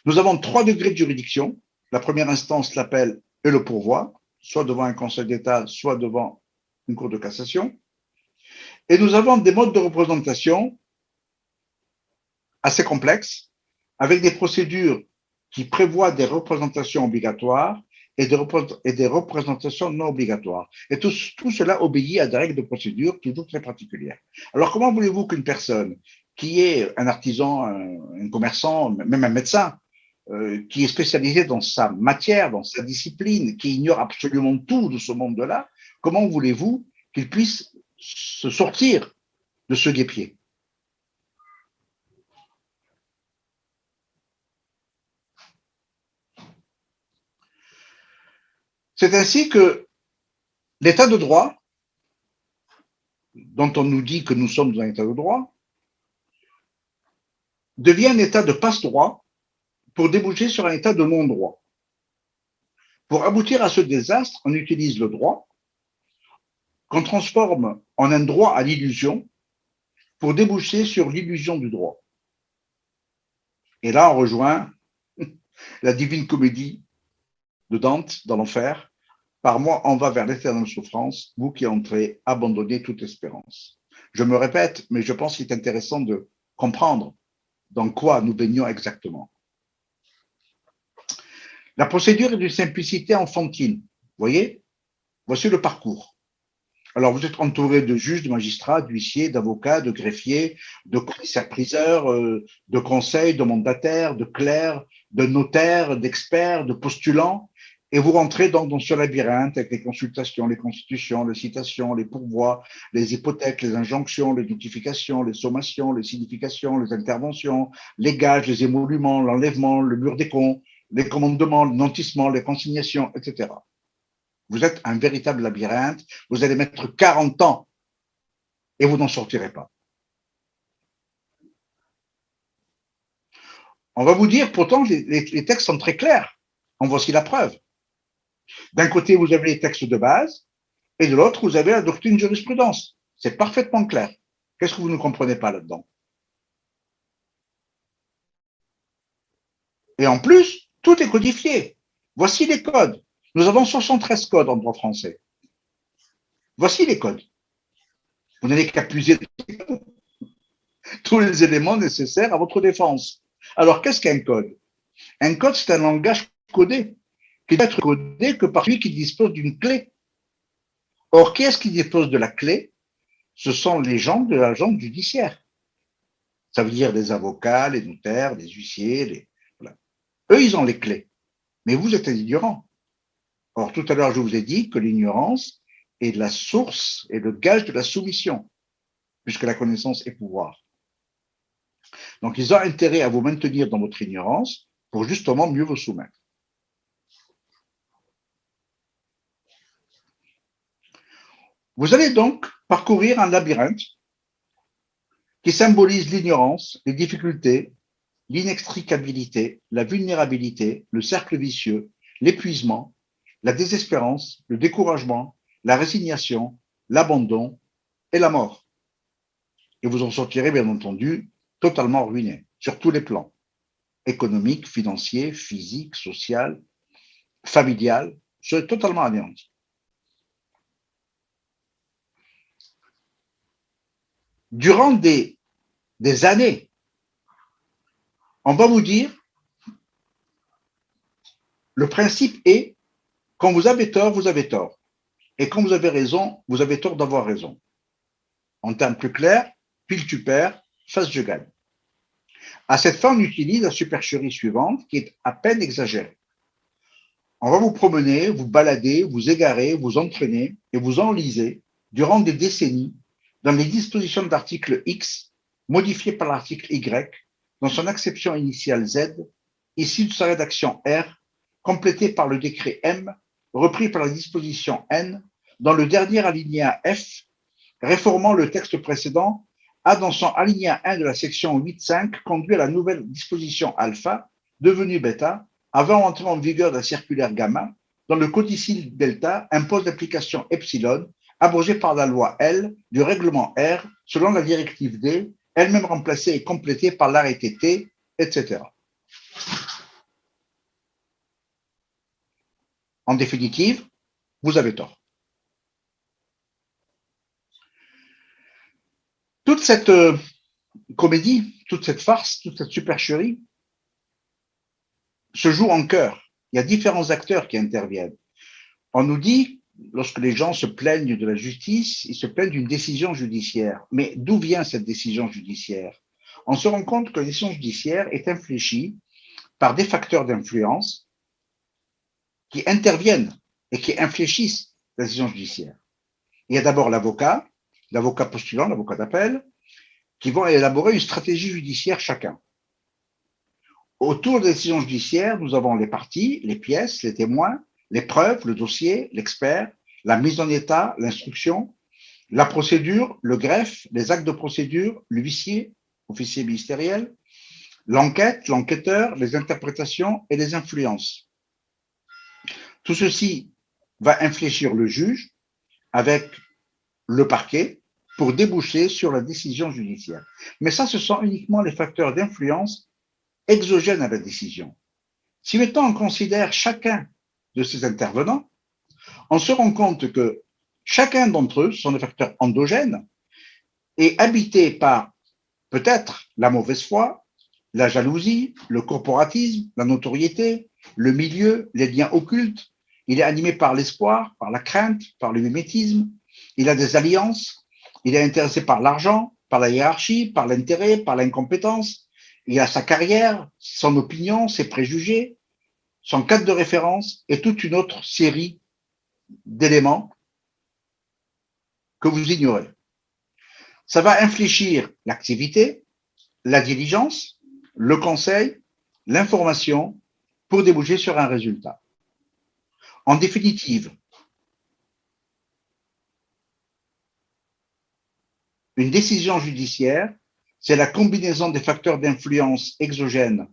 Nous avons 3 degrés de juridiction. La première instance l'appelle et le pourvoi, soit devant un conseil d'État, soit devant une cour de cassation. Et nous avons des modes de représentation assez complexes, avec des procédures qui prévoient des représentations obligatoires et des représentations non obligatoires. Et tout cela obéit à des règles de procédure toujours très particulières. Alors, comment voulez-vous qu'une personne qui est un artisan, un commerçant, même un médecin, qui est spécialisé dans sa matière, dans sa discipline, qui ignore absolument tout de ce monde-là, comment voulez-vous qu'il puisse se sortir de ce guêpier? C'est ainsi que l'état de droit, dont on nous dit que nous sommes dans un état de droit, devient un état de passe-droit pour déboucher sur un état de non-droit. Pour aboutir à ce désastre, on utilise le droit, qu'on transforme en un droit à l'illusion pour déboucher sur l'illusion du droit. Et là, on rejoint la divine comédie de Dante dans l'enfer. Par moi, on va vers l'éternelle souffrance, vous qui entrez, abandonnez toute espérance. Je me répète, mais je pense qu'il est intéressant de comprendre dans quoi nous baignons exactement. La procédure est d'une simplicité enfantine. Vous voyez? Voici le parcours. Alors, vous êtes entouré de juges, de magistrats, d'huissiers, d'avocats, de greffiers, de commissaires-priseurs, de conseils, de mandataires, de clercs, de notaires, d'experts, de postulants, et vous rentrez dans ce labyrinthe avec les consultations, les constitutions, les citations, les pourvois, les hypothèques, les injonctions, les notifications, les sommations, les significations, les interventions, les gages, les émoluments, l'enlèvement, le mur des cons, les commandements, le nantissement, les consignations, etc. Vous êtes un véritable labyrinthe, vous allez mettre 40 ans et vous n'en sortirez pas. On va vous dire, pourtant, les textes sont très clairs. En voici la preuve. D'un côté, vous avez les textes de base, et de l'autre, vous avez la doctrine jurisprudence. C'est parfaitement clair. Qu'est-ce que vous ne comprenez pas là-dedans? Et en plus, tout est codifié. Voici les codes. Nous avons 73 codes en droit français. Voici les codes. Vous n'avez qu'à puiser tous les éléments nécessaires à votre défense. Alors, qu'est-ce qu'un code? Un code, c'est un langage codé, qui doit être codé que par celui qui dispose d'une clé. Or, qui est-ce qui dispose de la clé? Ce sont les gens de l'agence judiciaire. Ça veut dire les avocats, les notaires, les huissiers. Voilà. Eux, ils ont les clés. Mais vous êtes ignorants. Or, tout à l'heure, je vous ai dit que l'ignorance est la source et le gage de la soumission, puisque la connaissance est pouvoir. Donc, ils ont intérêt à vous maintenir dans votre ignorance pour justement mieux vous soumettre. Vous allez donc parcourir un labyrinthe qui symbolise l'ignorance, les difficultés, l'inextricabilité, la vulnérabilité, le cercle vicieux, l'épuisement, la désespérance, le découragement, la résignation, l'abandon et la mort. Et vous en sortirez, bien entendu, totalement ruiné, sur tous les plans, économique, financier, physique, social, familial, vous serez totalement anéanti. Durant des années, on va vous dire, le principe est, quand vous avez tort, vous avez tort. Et quand vous avez raison, vous avez tort d'avoir raison. En termes plus clairs, pile tu perds, face je gagne. À cette fin, on utilise la supercherie suivante qui est à peine exagérée. On va vous promener, vous balader, vous égarer, vous entraîner et vous enliser durant des décennies dans les dispositions de l'article X modifié par l'article Y dans son acception initiale Z, issue de sa rédaction R, complétée par le décret M, repris par la disposition N, dans le dernier alinéa F, réformant le texte précédent, a dans son alinéa 1 de la section 8.5 conduit à la nouvelle disposition alpha, devenue bêta, avant l'entrée en vigueur de la circulaire gamma, dont le codicile delta impose l'application epsilon, abrogée par la loi L du règlement R selon la directive D, elle-même remplacée et complétée par l'arrêté T, etc. En définitive, vous avez tort. Toute cette comédie, toute cette farce, toute cette supercherie se joue en chœur. Il y a différents acteurs qui interviennent. On nous dit, lorsque les gens se plaignent de la justice, ils se plaignent d'une décision judiciaire. Mais d'où vient cette décision judiciaire? On se rend compte que la décision judiciaire est infléchie par des facteurs d'influence qui interviennent et qui infléchissent la décision judiciaire. Il y a d'abord l'avocat postulant, l'avocat d'appel, qui vont élaborer une stratégie judiciaire chacun. Autour de la décision judiciaire, nous avons les parties, les pièces, les témoins, les preuves, le dossier, l'expert, la mise en état, l'instruction, la procédure, le greffe, les actes de procédure, l'huissier, officier ministériel, l'enquête, l'enquêteur, les interprétations et les influences. Tout ceci va infléchir le juge avec le parquet pour déboucher sur la décision judiciaire. Mais ça, ce sont uniquement les facteurs d'influence exogènes à la décision. Si maintenant on considère chacun de ces intervenants, on se rend compte que chacun d'entre eux, ce sont des facteurs endogènes, est habité par peut-être la mauvaise foi, la jalousie, le corporatisme, la notoriété, le milieu, les liens occultes. Il est animé par l'espoir, par la crainte, par le mimétisme. Il a des alliances. Il est intéressé par l'argent, par la hiérarchie, par l'intérêt, par l'incompétence. Il a sa carrière, son opinion, ses préjugés, son cadre de référence et toute une autre série d'éléments que vous ignorez. Ça va infléchir l'activité, la diligence, le conseil, l'information pour déboucher sur un résultat. En définitive, une décision judiciaire, c'est la combinaison des facteurs d'influence exogènes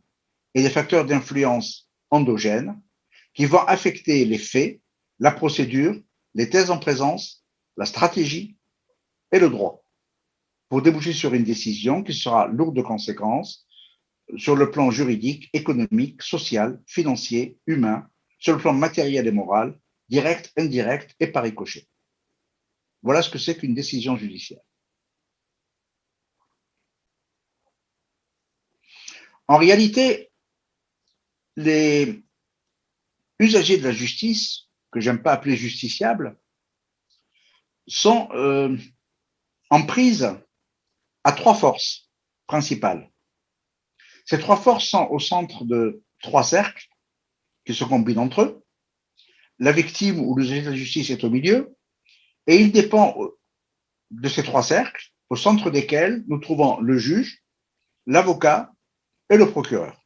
et des facteurs d'influence endogènes qui vont affecter les faits, la procédure, les thèses en présence, la stratégie et le droit, pour déboucher sur une décision qui sera lourde de conséquences sur le plan juridique, économique, social, financier, humain, sur le plan matériel et moral, direct, indirect et par ricochet. Voilà ce que c'est qu'une décision judiciaire. En réalité, les usagers de la justice, que j'aime pas appeler justiciables, sont en prise à trois forces principales. Ces trois forces sont au centre de trois cercles qui se combinent entre eux. La victime ou l'usager de la justice est au milieu et il dépend de ces trois cercles au centre desquels nous trouvons le juge, l'avocat et le procureur.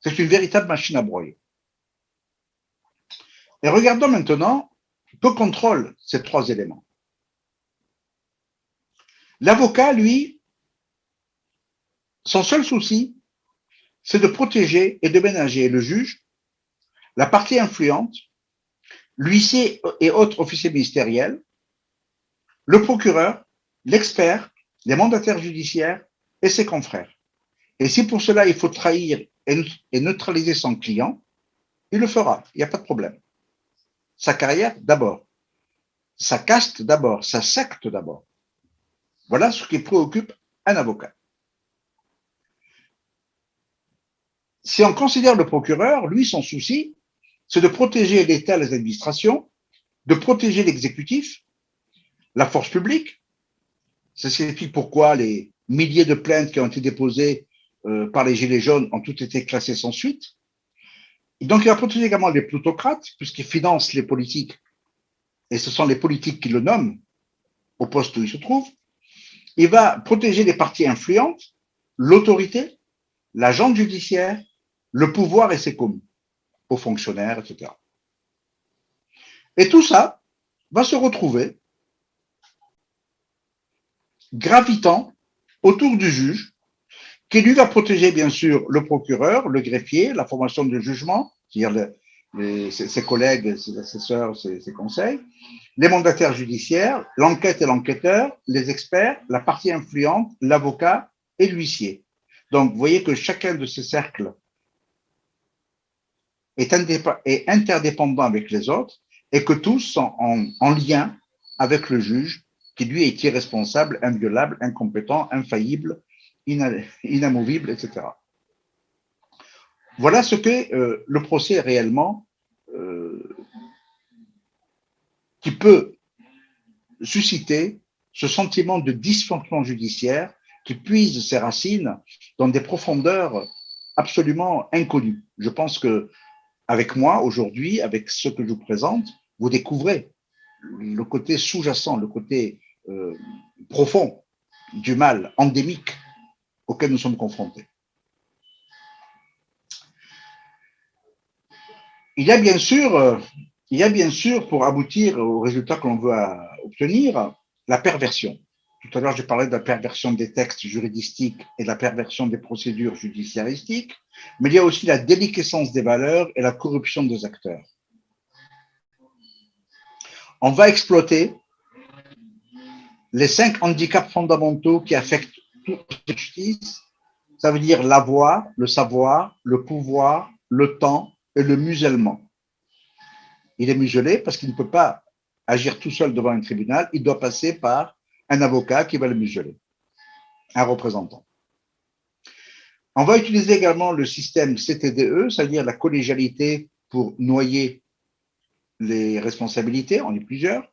C'est une véritable machine à broyer. Et regardons maintenant que contrôlent ces trois éléments. L'avocat, lui, son seul souci, c'est de protéger et de ménager le juge, la partie influente, l'huissier et autres officiers ministériels, le procureur, l'expert, les mandataires judiciaires et ses confrères. Et si pour cela il faut trahir et neutraliser son client, il le fera, il n'y a pas de problème. Sa carrière d'abord, sa caste d'abord, sa secte d'abord. Voilà ce qui préoccupe un avocat. Si on considère le procureur, lui, son souci, c'est de protéger l'État et les administrations, de protéger l'exécutif, la force publique. Ça signifie pourquoi les milliers de plaintes qui ont été déposées par les Gilets jaunes ont toutes été classées sans suite. Et donc, il va protéger également les plutocrates, puisqu'ils financent les politiques, et ce sont les politiques qui le nomment au poste où il se trouve. Il va protéger les parties influentes, l'autorité, l'agent judiciaire, le pouvoir et ses commis, aux fonctionnaires, etc. Et tout ça va se retrouver gravitant autour du juge, qui lui va protéger bien sûr le procureur, le greffier, la formation de jugement, c'est-à-dire ses collègues, ses assesseurs, ses conseils, les mandataires judiciaires, l'enquête et l'enquêteur, les experts, la partie influente, l'avocat et l'huissier. Donc, vous voyez que chacun de ces cercles est interdépendant avec les autres et que tous sont en lien avec le juge qui, lui, est irresponsable, inviolable, incompétent, infaillible, inamovible, etc. Voilà ce que le procès réellement qui peut susciter ce sentiment de dysfonction judiciaire qui puise ses racines dans des profondeurs absolument inconnues. Je pense que avec moi aujourd'hui, avec ce que je vous présente, vous découvrez le côté sous-jacent, le côté profond du mal endémique auquel nous sommes confrontés. Il y a bien sûr, pour aboutir au résultat que l'on veut obtenir, la perversion. Tout à l'heure, je parlais de la perversion des textes juridiques et de la perversion des procédures judiciaristiques, mais il y a aussi la déliquescence des valeurs et la corruption des acteurs. On va exploiter les 5 handicaps fondamentaux qui affectent toute la justice. Ça veut dire la voix, le savoir, le pouvoir, le temps et le musellement. Il est muselé parce qu'il ne peut pas agir tout seul devant un tribunal, il doit passer par un avocat qui va le museler, un représentant. On va utiliser également le système CTDE, c'est-à-dire la collégialité pour noyer les responsabilités, on est plusieurs,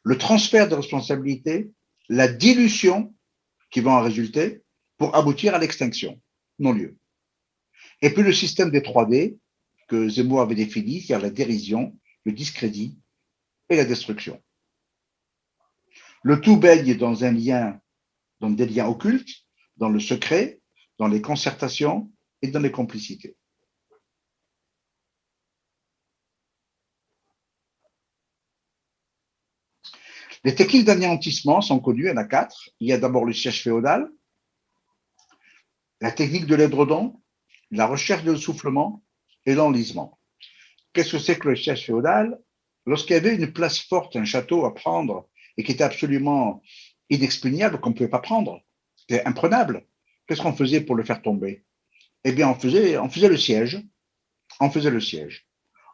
le transfert de responsabilités, la dilution qui va en résulter pour aboutir à l'extinction, non-lieu. Et puis le système des 3D que Zemmour avait défini, c'est-à-dire la dérision, le discrédit et la destruction. Le tout baigne dans des liens occultes, dans le secret, dans les concertations et dans les complicités. Les techniques d'anéantissement sont connues, il y en a 4. Il y a d'abord le siège féodal, la technique de l'édredon, la recherche de soufflement et l'enlisement. Qu'est-ce que c'est que le siège féodal? Lorsqu'il y avait une place forte, un château à prendre et qui était absolument inexpugnable, qu'on ne pouvait pas prendre, c'était imprenable, qu'est-ce qu'on faisait pour le faire tomber? Eh bien, on faisait le siège. On faisait le siège.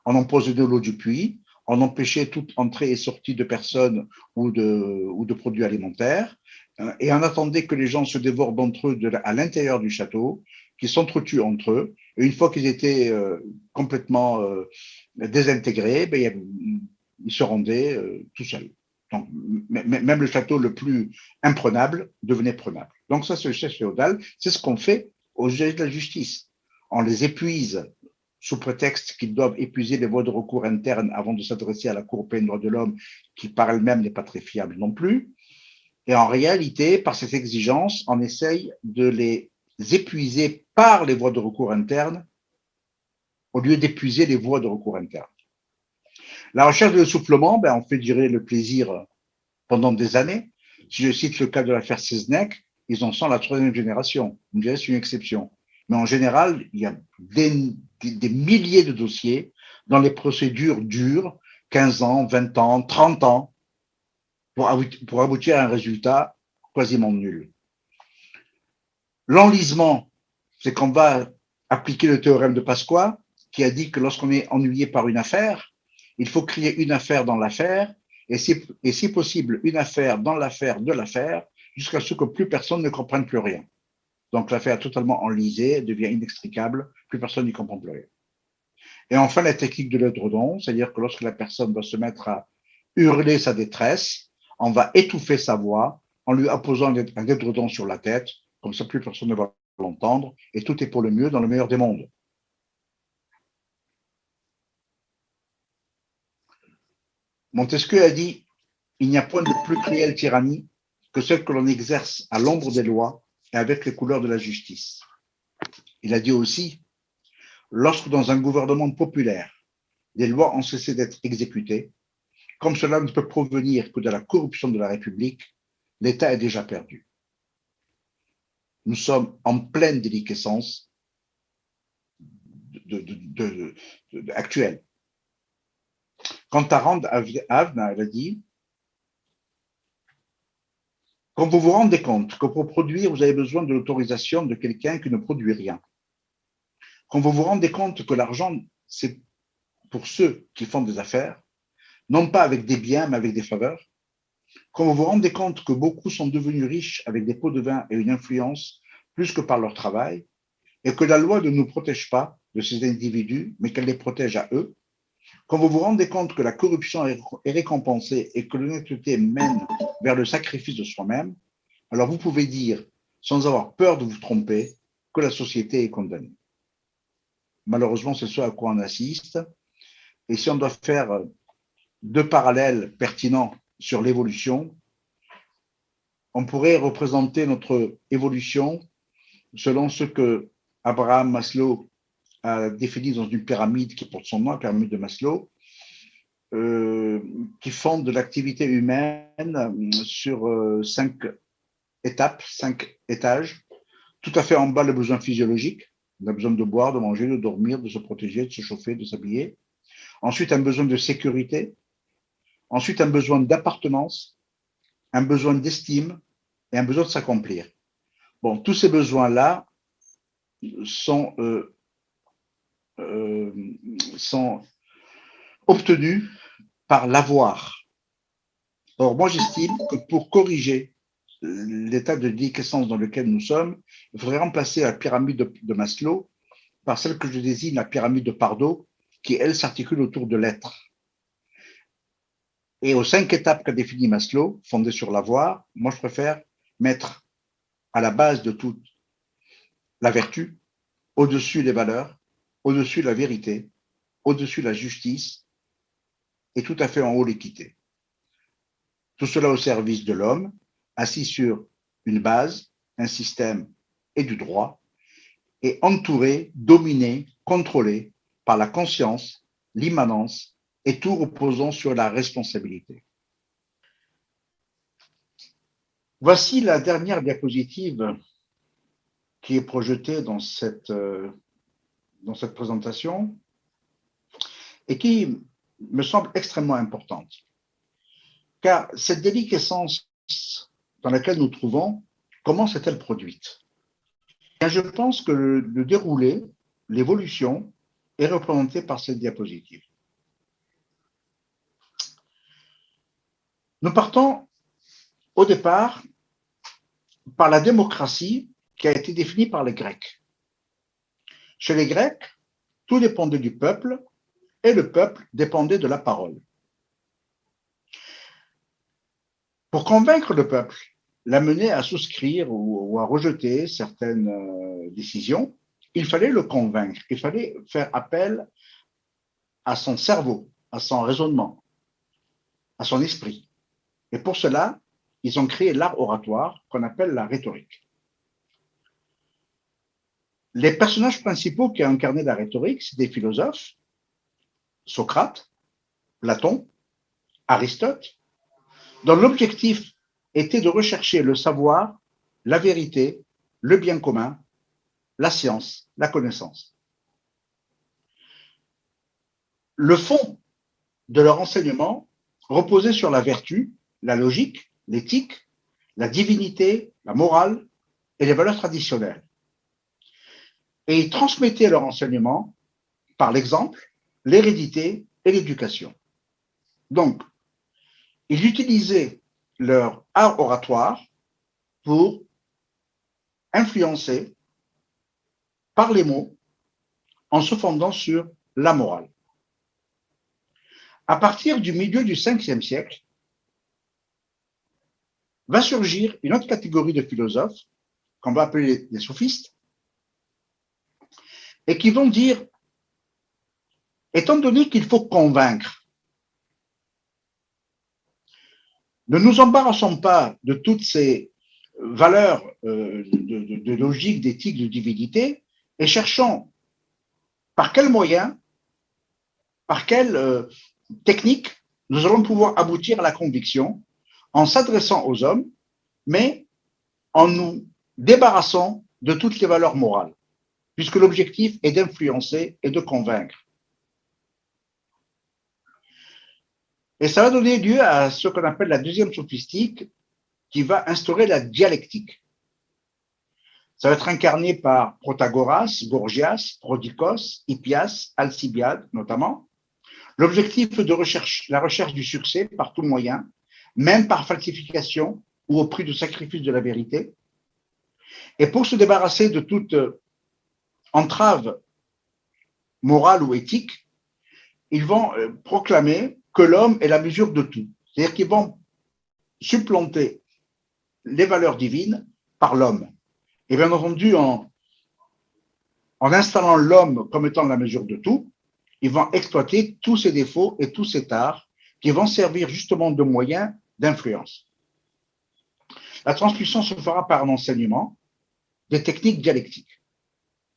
On imposait de l'eau du puits, on empêchait toute entrée et sortie de personnes ou de produits alimentaires, et on attendait que les gens se dévorent d'entre eux à l'intérieur du château, qu'ils s'entretuent entre eux, et une fois qu'ils étaient complètement désintégrés, ben, ils se rendaient tout seuls. Donc, même le château le plus imprenable devenait prenable. Donc ça, c'est le siège féodal. C'est ce qu'on fait aux juges de la justice. On les épuise sous prétexte qu'ils doivent épuiser les voies de recours internes avant de s'adresser à la Cour européenne des droits de l'homme, qui par elle-même n'est pas très fiable non plus. Et en réalité, par cette exigence, on essaye de les épuiser par les voies de recours internes au lieu d'épuiser les voies de recours internes. La recherche de l'essoufflement, on fait durer le plaisir pendant des années. Si je cite le cas de l'affaire Seznec, ils en sont la troisième génération. Vous me direz, c'est une exception. Mais en général, il y a des milliers de dossiers dans les procédures durent 15 ans, 20 ans, 30 ans pour aboutir à un résultat quasiment nul. L'enlisement, c'est qu'on va appliquer le théorème de Pasqua qui a dit que lorsqu'on est ennuyé par une affaire, il faut créer une affaire dans l'affaire et si possible une affaire dans l'affaire de l'affaire jusqu'à ce que plus personne ne comprenne plus rien. Donc l'affaire totalement enlisée devient inextricable, plus personne n'y comprend plus rien. Et enfin, la technique de l'édredon, c'est-à-dire que lorsque la personne va se mettre à hurler sa détresse, on va étouffer sa voix en lui apposant un édredon sur la tête, comme ça plus personne ne va l'entendre, et tout est pour le mieux dans le meilleur des mondes. Montesquieu a dit « Il n'y a point de plus cruelle tyrannie que celle que l'on exerce à l'ombre des lois et avec les couleurs de la justice. » Il a dit aussi « Lorsque dans un gouvernement populaire, des lois ont cessé d'être exécutées, comme cela ne peut provenir que de la corruption de la République, l'État est déjà perdu. » Nous sommes en pleine déliquescence actuelle. Quant à Rand Avna, elle a dit « Quand vous vous rendez compte que pour produire, vous avez besoin de l'autorisation de quelqu'un qui ne produit rien, quand vous vous rendez compte que l'argent, c'est pour ceux qui font des affaires, non pas avec des biens, mais avec des faveurs, quand vous vous rendez compte que beaucoup sont devenus riches avec des pots de vin et une influence plus que par leur travail, et que la loi ne nous protège pas de ces individus, mais qu'elle les protège à eux, quand vous vous rendez compte que la corruption est récompensée et que l'honnêteté mène vers le sacrifice de soi-même, alors vous pouvez dire, sans avoir peur de vous tromper, que la société est condamnée. Malheureusement, c'est ce à quoi on assiste. Et si on doit faire deux parallèles pertinents sur l'évolution, on pourrait représenter notre évolution selon ce que Abraham Maslow a défini dans une pyramide qui porte son nom, la pyramide de Maslow, qui fonde l'activité humaine sur 5 étapes, 5 étages. Tout à fait en bas, le besoin physiologique. On a besoin de boire, de manger, de dormir, de se protéger, de se chauffer, de s'habiller. Ensuite, un besoin de sécurité. Ensuite, un besoin d'appartenance, un besoin d'estime et un besoin de s'accomplir. Bon, tous ces besoins-là sont obtenus par l'avoir. Or, moi, j'estime que pour corriger l'état de déliquescence dans lequel nous sommes, il faudrait remplacer la pyramide de Maslow par celle que je désigne la pyramide de Pardo, qui, elle, s'articule autour de l'être. Et aux 5 étapes qu'a défini Maslow, fondées sur l'avoir, moi, je préfère mettre à la base de toute la vertu, au-dessus les valeurs, au-dessus la vérité, au-dessus la justice et tout à fait en haut l'équité. Tout cela au service de l'homme, assis sur une base, un système et du droit, et entouré, dominé, contrôlé par la conscience, l'immanence et tout reposant sur la responsabilité. Voici la dernière diapositive qui est projetée dans cette présentation et qui me semble extrêmement importante. Car cette déliquescence dans laquelle nous trouvons, comment s'est-elle produite? Et je pense que le déroulé, l'évolution, est représenté par cette diapositive. Nous partons au départ par la démocratie qui a été définie par les Grecs. Chez les Grecs, tout dépendait du peuple et le peuple dépendait de la parole. Pour convaincre le peuple, l'amener à souscrire ou à rejeter certaines décisions, il fallait le convaincre, il fallait faire appel à son cerveau, à son raisonnement, à son esprit. Et pour cela, ils ont créé l'art oratoire qu'on appelle la rhétorique. Les personnages principaux qui ont incarné la rhétorique, c'est des philosophes, Socrate, Platon, Aristote, dont l'objectif était de rechercher le savoir, la vérité, le bien commun, la science, la connaissance. Le fond de leur enseignement reposait sur la vertu, la logique, l'éthique, la divinité, la morale et les valeurs traditionnelles. Et ils transmettaient leur enseignement par l'exemple, l'hérédité et l'éducation. Donc, ils utilisaient leur art oratoire pour influencer par les mots en se fondant sur la morale. À partir du milieu du 5e siècle, va surgir une autre catégorie de philosophes qu'on va appeler les sophistes et qui vont dire, étant donné qu'il faut convaincre, ne nous embarrassons pas de toutes ces valeurs de logique, d'éthique, de divinité et cherchons par quel moyen, par quelle technique nous allons pouvoir aboutir à la conviction en s'adressant aux hommes, mais en nous débarrassant de toutes les valeurs morales, puisque l'objectif est d'influencer et de convaincre. Et ça va donner lieu à ce qu'on appelle la deuxième sophistique, qui va instaurer la dialectique. Ça va être incarné par Protagoras, Gorgias, Prodikos, Hippias, Alcibiade notamment. L'objectif de la recherche du succès par tout moyen, même par falsification ou au prix du sacrifice de la vérité. Et pour se débarrasser de toute entrave morale ou éthique, ils vont proclamer que l'homme est la mesure de tout. C'est-à-dire qu'ils vont supplanter les valeurs divines par l'homme. Et bien entendu, en installant l'homme comme étant la mesure de tout, ils vont exploiter tous ses défauts et tous ses tares qui vont servir justement de moyens d'influence. La transmission se fera par un enseignement des techniques dialectiques.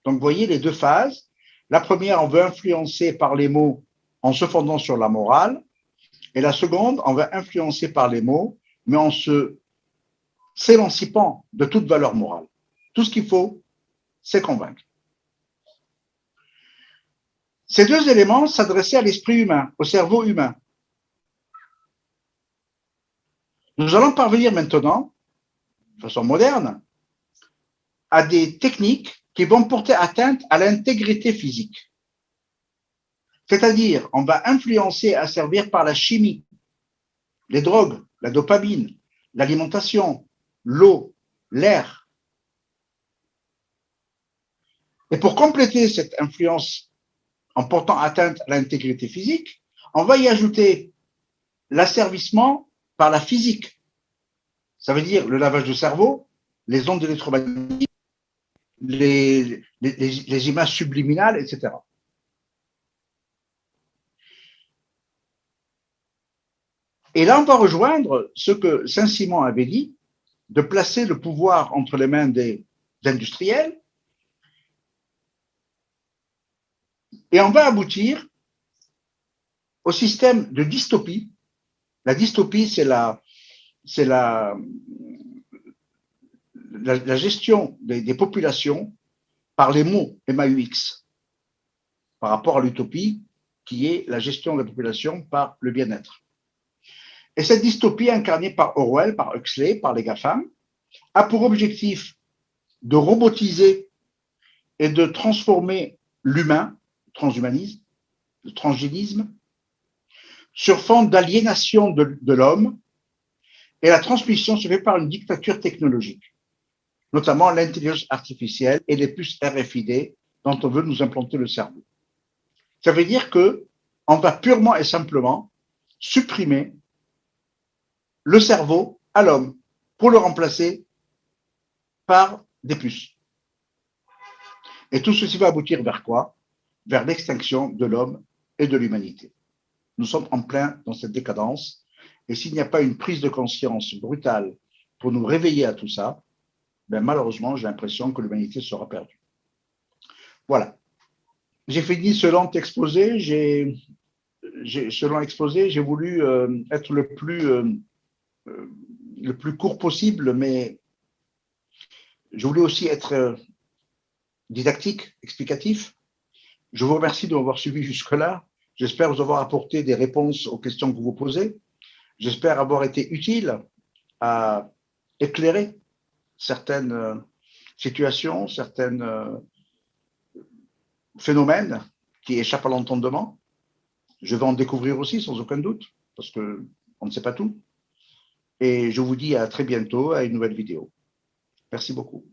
Donc, vous voyez les deux phases. La première, on veut influencer par les mots en se fondant sur la morale. Et la seconde, on va influencer par les mots, mais en s'émancipant de toute valeur morale. Tout ce qu'il faut, c'est convaincre. Ces deux éléments s'adressaient à l'esprit humain, au cerveau humain. Nous allons parvenir maintenant, de façon moderne, à des techniques qui vont porter atteinte à l'intégrité physique. C'est-à-dire, on va influencer et asservir par la chimie, les drogues, la dopamine, l'alimentation, l'eau, l'air. Et pour compléter cette influence en portant atteinte à l'intégrité physique, on va y ajouter l'asservissement par la physique. Ça veut dire le lavage de cerveau, les ondes électromagnétiques, les images subliminales, etc. Et là, on va rejoindre ce que Saint-Simon avait dit, de placer le pouvoir entre les mains des industriels, et on va aboutir au système de dystopie. La dystopie, c'est la gestion des populations par les mots MAUX, par rapport à l'utopie qui est la gestion de la population par le bien-être. Et cette dystopie incarnée par Orwell, par Huxley, par les GAFAM, a pour objectif de robotiser et de transformer l'humain, transhumanisme, le transgénisme, sur fond d'aliénation de l'homme, et la transmission se fait par une dictature technologique, notamment l'intelligence artificielle et les puces RFID dont on veut nous implanter le cerveau. Ça veut dire qu'on va purement et simplement supprimer le cerveau à l'homme pour le remplacer par des puces. Et tout ceci va aboutir vers quoi? Vers l'extinction de l'homme et de l'humanité. Nous sommes en plein dans cette décadence, et s'il n'y a pas une prise de conscience brutale pour nous réveiller à tout ça, ben malheureusement, j'ai l'impression que l'humanité sera perdue. Voilà. J'ai fini ce lent exposé. J'ai voulu être le plus le plus court possible, mais je voulais aussi être didactique, explicatif. Je vous remercie de m'avoir suivi jusque-là. J'espère vous avoir apporté des réponses aux questions que vous vous posez. J'espère avoir été utile à éclairer certaines situations, certains phénomènes qui échappent à l'entendement. Je vais en découvrir aussi, sans aucun doute, parce qu'on ne sait pas tout. Et je vous dis à très bientôt à une nouvelle vidéo. Merci beaucoup.